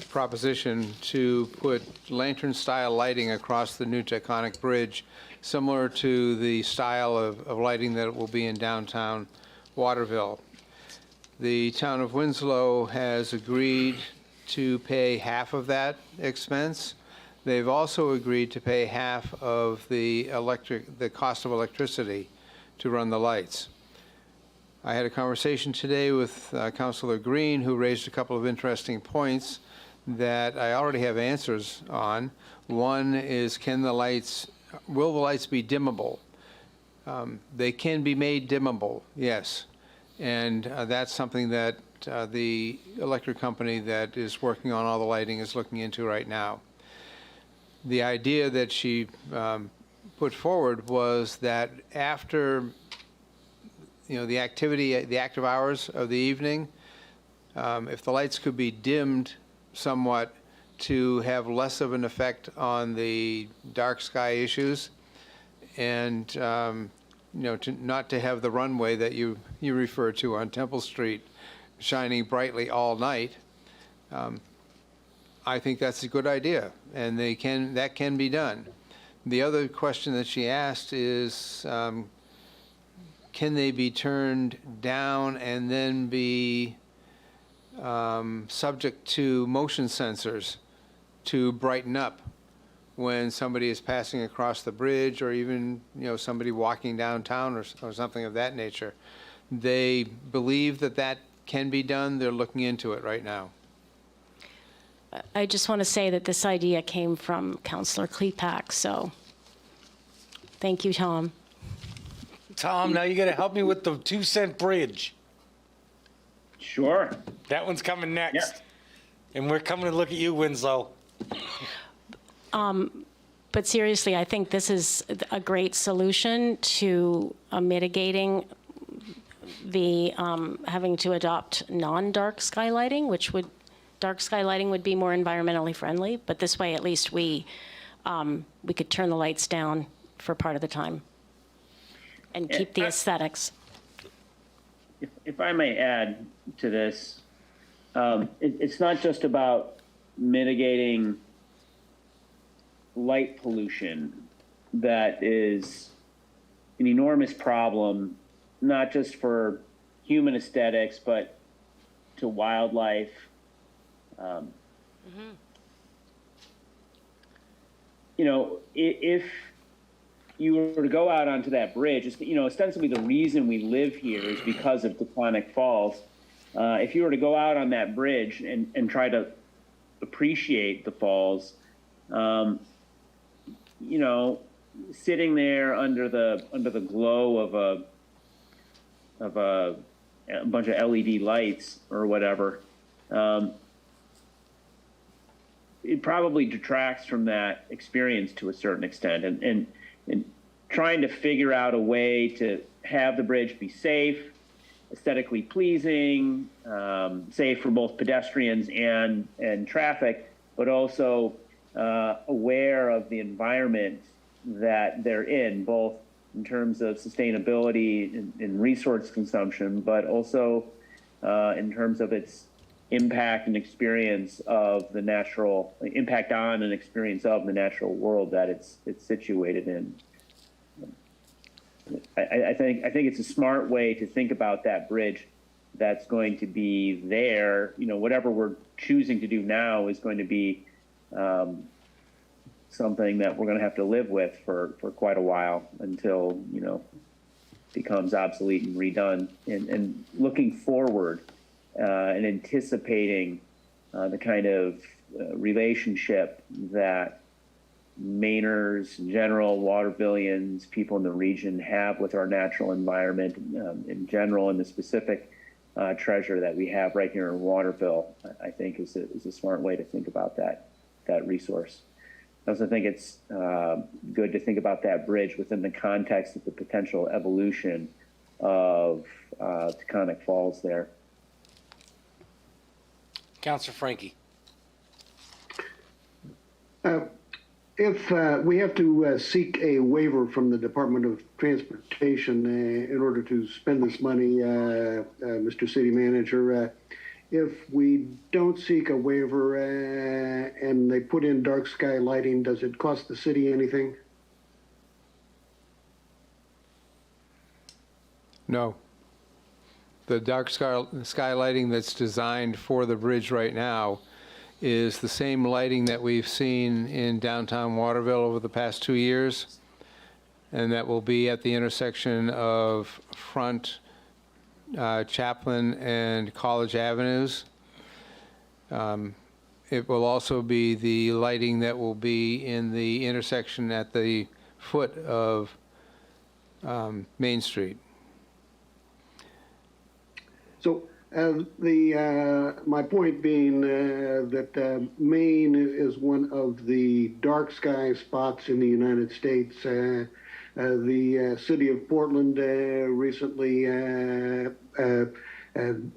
proposition to put lantern-style lighting across the new Taconic Bridge, similar to the style of lighting that will be in downtown Waterville. The town of Winslow has agreed to pay half of that expense. They've also agreed to pay half of the cost of electricity to run the lights. I had a conversation today with Councilor Green, who raised a couple of interesting points that I already have answers on. One is, will the lights be dimmable? They can be made dimmable, yes. And that's something that the electric company that is working on all the lighting is looking into right now. The idea that she put forward was that after the active hours of the evening, if the lights could be dimmed somewhat to have less of an effect on the dark sky issues, and not to have the runway that you refer to on Temple Street shining brightly all night. I think that's a good idea, and that can be done. The other question that she asked is, can they be turned down and then be subject to motion sensors to brighten up when somebody is passing across the bridge, or even somebody walking downtown or something of that nature? They believe that can be done. They're looking into it right now. I just want to say that this idea came from Councilor Klepak, so thank you, Tom. Tom, now you got to help me with the 2-cent bridge. Sure. That one's coming next. Yeah. And we're coming to look at you, Winslow. But seriously, I think this is a great solution to mitigating the having to adopt non-dark sky lighting, dark sky lighting would be more environmentally friendly, but this way at least we could turn the lights down for part of the time and keep the aesthetics. If I may add to this, it's not just about mitigating light pollution that is an enormous problem, not just for human aesthetics, but to wildlife. You know, if you were to go out onto that bridge, you know, ostensibly the reason we live here is because of Taconic Falls. If you were to go out on that bridge and try to appreciate the falls, you know, sitting there under the glow of a bunch of LED lights or whatever, it probably detracts from that experience to a certain extent. And trying to figure out a way to have the bridge be safe, aesthetically pleasing, safe for both pedestrians and traffic, but also aware of the environment that they're in, both in terms of sustainability and resource consumption, but also in terms of its impact and experience of the natural impact on and experience of the natural world that it's situated in. I think it's a smart way to think about that bridge that's going to be there. You know, whatever we're choosing to do now is going to be something that we're going to have to live with for quite a while until, you know, becomes obsolete and redone. And looking forward and anticipating the kind of relationship that Mainers in general, Watervillians, people in the region have with our natural environment in general, and the specific treasure that we have right here in Waterville, I think is a smart way to think about that resource. I also think it's good to think about that bridge within the context of the potential evolution of Taconic Falls there. Councilor Frankie. If we have to seek a waiver from the Department of Transportation in order to spend this money, Mr. City Manager, if we don't seek a waiver and they put in dark sky lighting, does it cost the city anything? No. The dark sky lighting that's designed for the bridge right now is the same lighting that we've seen in downtown Waterville over the past 2 years, and that will be at the intersection of Front, Chaplin, and College Avenues. It will also be the lighting that will be in the intersection at the foot of Main Street. So my point being that Maine is one of the dark sky spots in the United States. The city of Portland recently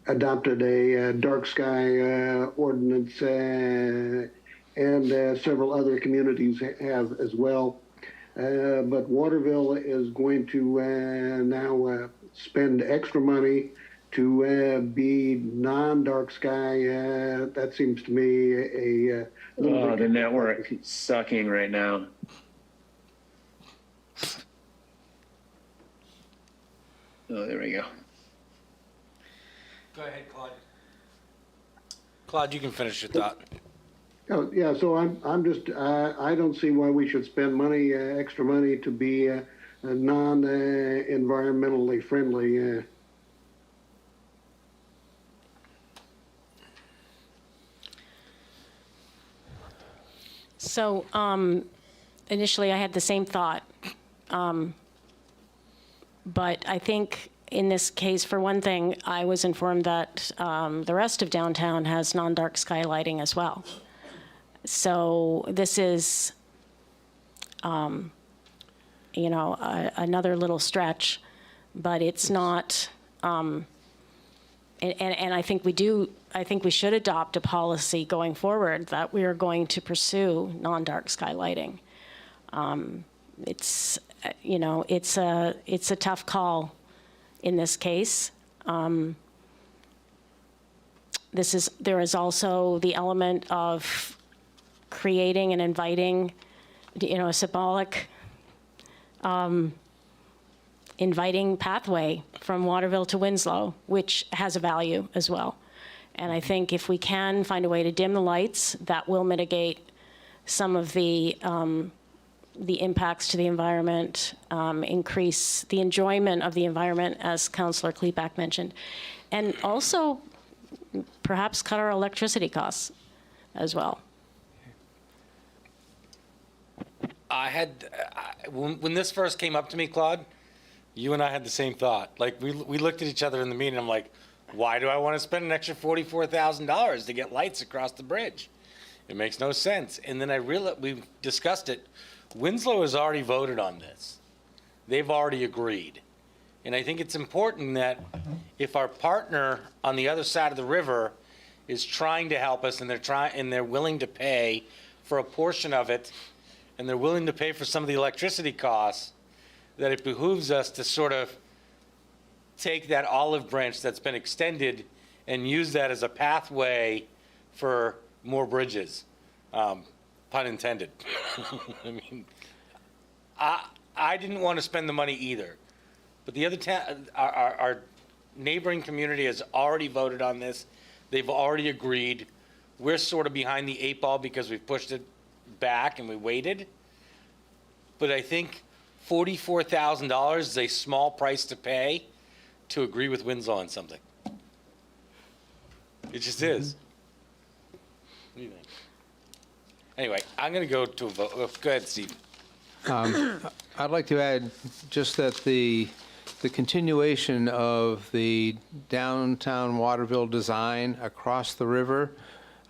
adopted a dark sky ordinance, and several other communities have as well. But Waterville is going to now spend extra money to be non-dark sky. That seems to me a oh, the network is sucking right now. Oh, there we go. Go ahead, Claude. Claude, you can finish your thought. Oh, yeah, so I'm just, I don't see why we should spend money, extra money to be non-environmentally friendly. So initially I had the same thought, but I think in this case, for one thing, I was informed that the rest of downtown has non-dark sky lighting as well. So this is, you know, another little stretch, but it's not, and I think I think we should adopt a policy going forward that we are going to pursue non-dark sky lighting. It's, you know, it's a tough call in this case. There is also the element of creating and inviting, you know, a symbolic inviting pathway from Waterville to Winslow, which has a value as well. And I think if we can find a way to dim the lights, that will mitigate some of the impacts to the environment, increase the enjoyment of the environment, as Councillor Klepak mentioned, and also perhaps cut our electricity costs as well. When this first came up to me, Claude, you and I had the same thought. Like, we looked at each other in the meeting, I'm like, why do I want to spend an extra $44,000 to get lights across the bridge? It makes no sense. And then I realized, we discussed it, Winslow has already voted on this. They've already agreed. And I think it's important that if our partner on the other side of the river is trying to help us and they're willing to pay for a portion of it, and they're willing to pay for some of the electricity costs, that it behooves us to sort of take that olive branch that's been extended and use that as a pathway for more bridges, pun intended. I mean, I didn't want to spend the money either, but the other our neighboring community has already voted on this. They've already agreed. We're sort of behind the 8 ball because we've pushed it back and we waited. But I think $44,000 is a small price to pay to agree with Winslow on something. It just is. What do you think? Anyway, I'm going to go to a vote. Go ahead, Steve. I'd like to add just that the continuation of the downtown Waterville design across the river,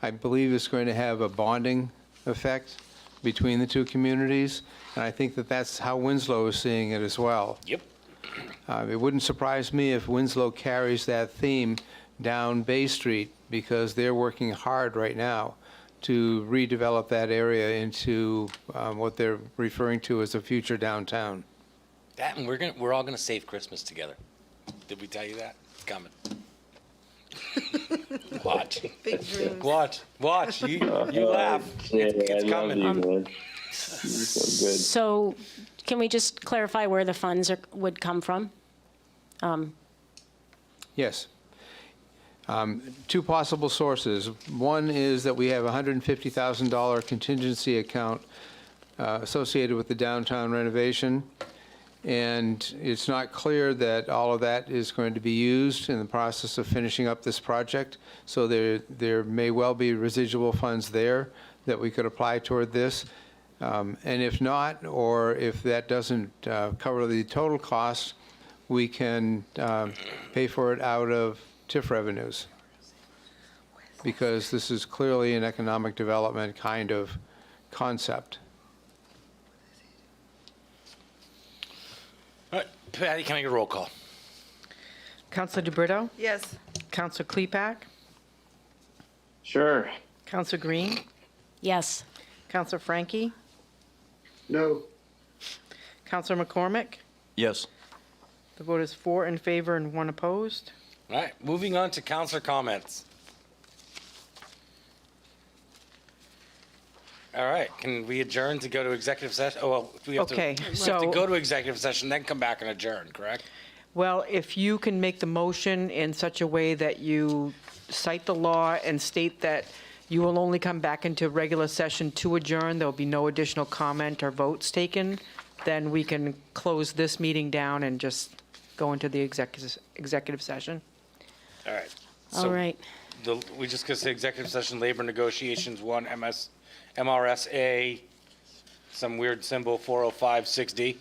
I believe is going to have a bonding effect between the two communities, and I think that that's how Winslow is seeing it as well. Yep. It wouldn't surprise me if Winslow carries that theme down Bay Street, because they're working hard right now to redevelop that area into what they're referring to as a future downtown. That, and we're all gonna save Christmas together. Did we tell you that? It's coming. Watch. Big dreams. Watch. You laugh. It's coming. So can we just clarify where the funds would come from? Yes. Two possible sources. One is that we have a $150,000 contingency account associated with the downtown renovation, and it's not clear that all of that is going to be used in the process of finishing up this project. So there may well be residual funds there that we could apply toward this. And if not, or if that doesn't cover the total cost, we can pay for it out of TIF revenues, because this is clearly an economic development kind of concept. All right, Patty, can I get a roll call? Councilor DeBrito? Yes. Councilor Klepak? Sure. Councilor Green? Yes. Councilor Frankie? No. Councilor McCormick? Yes. The vote is 4 in favor and 1 opposed. All right, moving on to councilor comments. All right, can we adjourn to go to executive session? Oh, well, we have to go to executive session, then come back and adjourn, correct? Well, if you can make the motion in such a way that you cite the law and state that you will only come back into regular session to adjourn, there'll be no additional comment or votes taken, then we can close this meeting down and just go into the executive session. All right. All right. We just gonna say executive session, labor negotiations, MRSA, some weird symbol, 405-6D.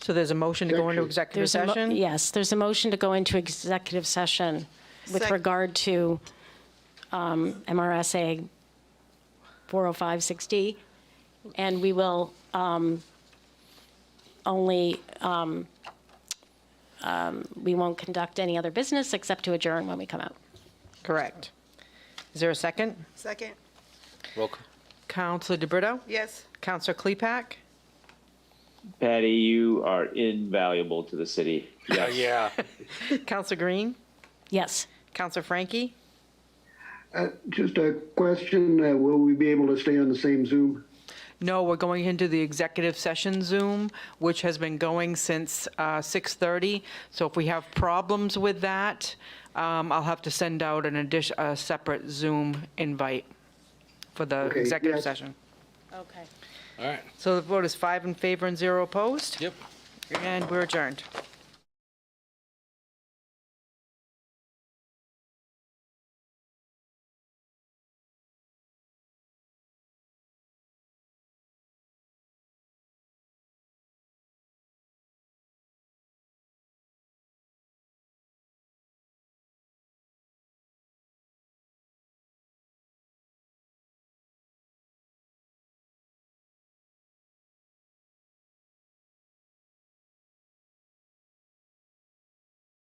So there's a motion to go into executive session? Yes, there's a motion to go into executive session with regard to MRSA 405-6D, and we will we won't conduct any other business except to adjourn when we come out. Correct. Is there a second? Second. Roll call. Councilor DeBrito? Yes. Councilor Klepak? Patty, you are invaluable to the city. Yes. Yeah. Councilor Green? Yes. Councilor Frankie? Just a question, will we be able to stay on the same Zoom? No, we're going into the executive session Zoom, which has been going since 6:30. So if we have problems with that, I'll have to send out a separate Zoom invite for the Okay, executive yes. session. Okay. All right. So the vote is 5 in favor and 0 opposed? Yep. And we're adjourned.